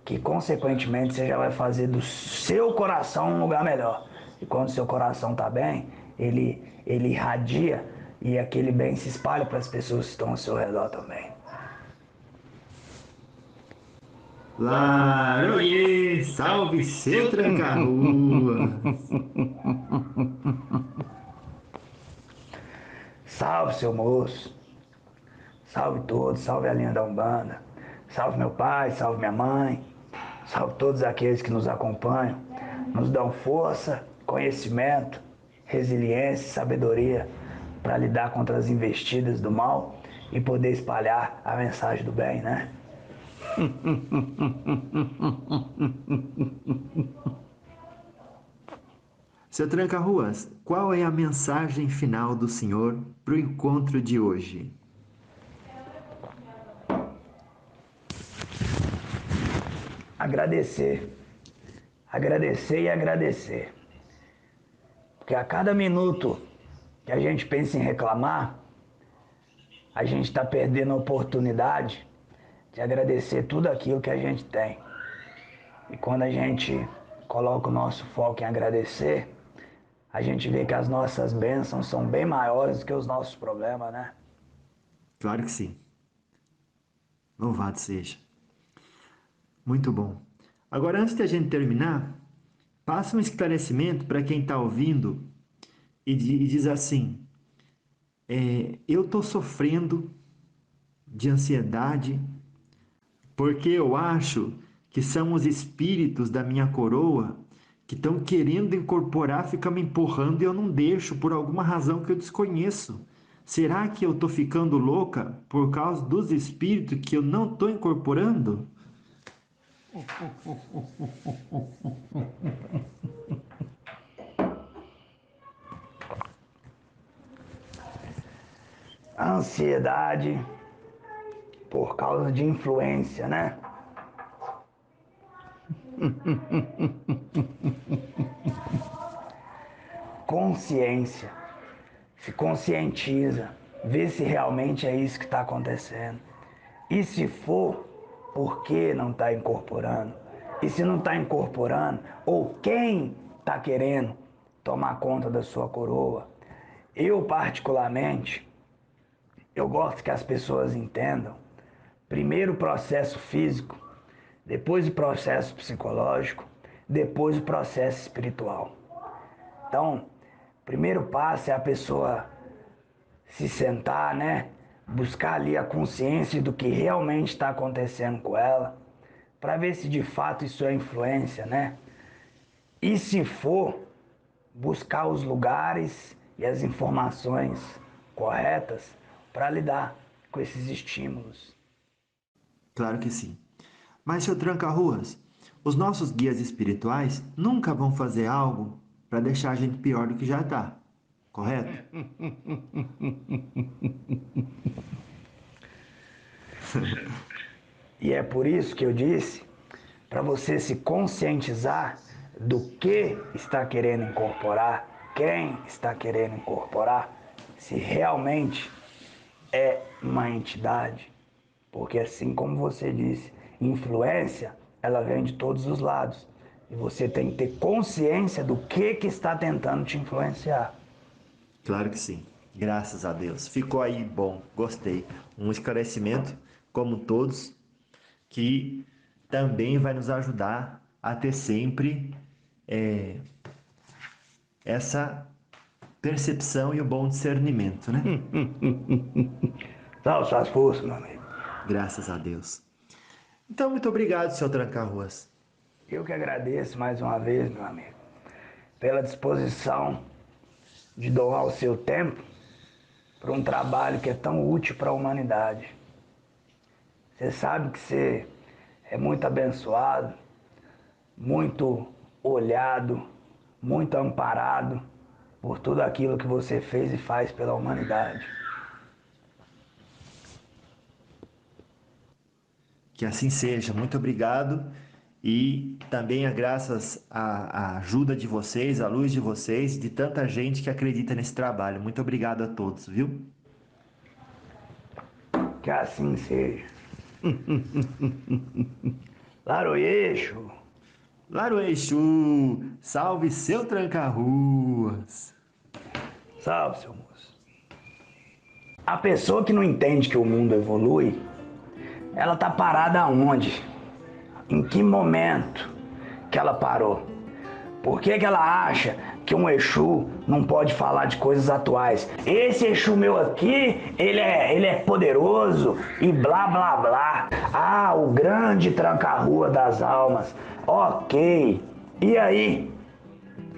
A: que consequentemente você já vai fazer do seu coração um lugar melhor. E quando o seu coração está bem, ele irradia e aquele bem se espalha para as pessoas que estão ao seu redor também.
B: Laroye, salve seu tranca-rua!
A: Salve, seu moço. Salve todos, salve a linha da Umbanda. Salve meu pai, salve minha mãe. Salve todos aqueles que nos acompanham, nos dão força, conhecimento, resiliência e sabedoria para lidar contra as investidas do mal e poder espalhar a mensagem do bem, né?
B: Seu tranca-ruas, qual é a mensagem final do senhor para o encontro de hoje?
A: Agradecer. Agradecer e agradecer. Porque a cada minuto que a gente pensa em reclamar, a gente está perdendo a oportunidade de agradecer tudo aquilo que a gente tem. E quando a gente coloca o nosso foco em agradecer, a gente vê que as nossas bênçãos são bem maiores do que os nossos problemas, né?
B: Claro que sim. Louvado seja. Muito bom. Agora, antes de a gente terminar, passa um esclarecimento para quem está ouvindo e diz assim: eu estou sofrendo de ansiedade porque eu acho que são os espíritos da minha coroa que estão querendo incorporar, ficam me empurrando e eu não deixo por alguma razão que eu desconheço. Será que eu estou ficando louca por causa dos espíritos que eu não estou incorporando?
A: A ansiedade por causa de influência, né? Consciência. Se conscientiza, vê se realmente é isso que está acontecendo. E se for, por que não está incorporando? E se não está incorporando, ou quem está querendo tomar conta da sua coroa? Eu, particularmente, eu gosto que as pessoas entendam primeiro o processo físico, depois o processo psicológico, depois o processo espiritual. Então, o primeiro passo é a pessoa se sentar, né? Buscar ali a consciência do que realmente está acontecendo com ela, para ver se de fato isso é influência, né? E se for, buscar os lugares e as informações corretas para lidar com esses estímulos.
B: Claro que sim. Mas, seu tranca-ruas, os nossos guias espirituais nunca vão fazer algo para deixar a gente pior do que já está, correto?
A: E é por isso que eu disse, para você se conscientizar do que está querendo incorporar, quem está querendo incorporar, se realmente é uma entidade. Porque assim como você disse, influência, ela vem de todos os lados. E você tem que ter consciência do que está tentando te influenciar.
B: Claro que sim. Graças a Deus. Ficou aí bom, gostei. Um esclarecimento, como todos, que também vai nos ajudar a ter sempre essa percepção e o bom discernimento, né?
A: Salve suas forças, meu amigo.
B: Graças a Deus. Então, muito obrigado, seu Tranca-Ruas.
A: Eu que agradeço mais uma vez, meu amigo, pela disposição de doar o seu tempo para um trabalho que é tão útil para a humanidade. Você sabe que você é muito abençoado, muito olhado, muito amparado por tudo aquilo que você fez e faz pela humanidade.
B: Que assim seja. Muito obrigado. E também é graças à ajuda de vocês, à luz de vocês, de tanta gente que acredita nesse trabalho. Muito obrigado a todos, viu?
A: Que assim seja. Laroeixo,
B: Laroeixo, salve seu Tranca-Ruas.
A: salve, seu moço. A pessoa que não entende que o mundo evolui, ela tá parada aonde? Em que momento que ela parou? Por que ela acha que um Exu não pode falar de coisas atuais? Esse Exu meu aqui, ele é poderoso e blá blá blá. Ah, o grande tranca-rua das almas. Ok. E aí?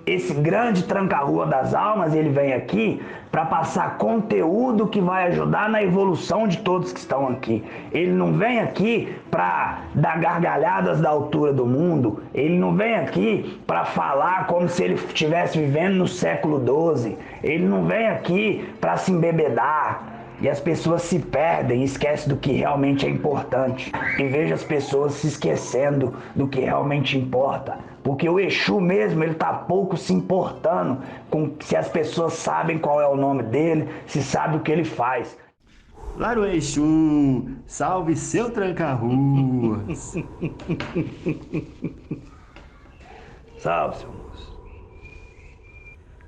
A: Esse grande tranca-rua das almas, ele vem aqui para passar conteúdo que vai ajudar na evolução de todos que estão aqui. Ele não vem aqui para dar gargalhadas da altura do mundo. Ele não vem aqui para falar como se ele estivesse vivendo no século XII. Ele não vem aqui para se embebedar. E as pessoas se perdem e esquecem do que realmente é importante. E vejo as pessoas se esquecendo do que realmente importa. Porque o Exu mesmo, ele tá pouco se importando com se as pessoas sabem qual é o nome dele, se sabe o que ele faz.
B: Laroeixo, salve seu Tranca-Ruas.
A: Salve, seu moço.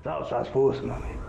A: Salve suas forças, meu amigo.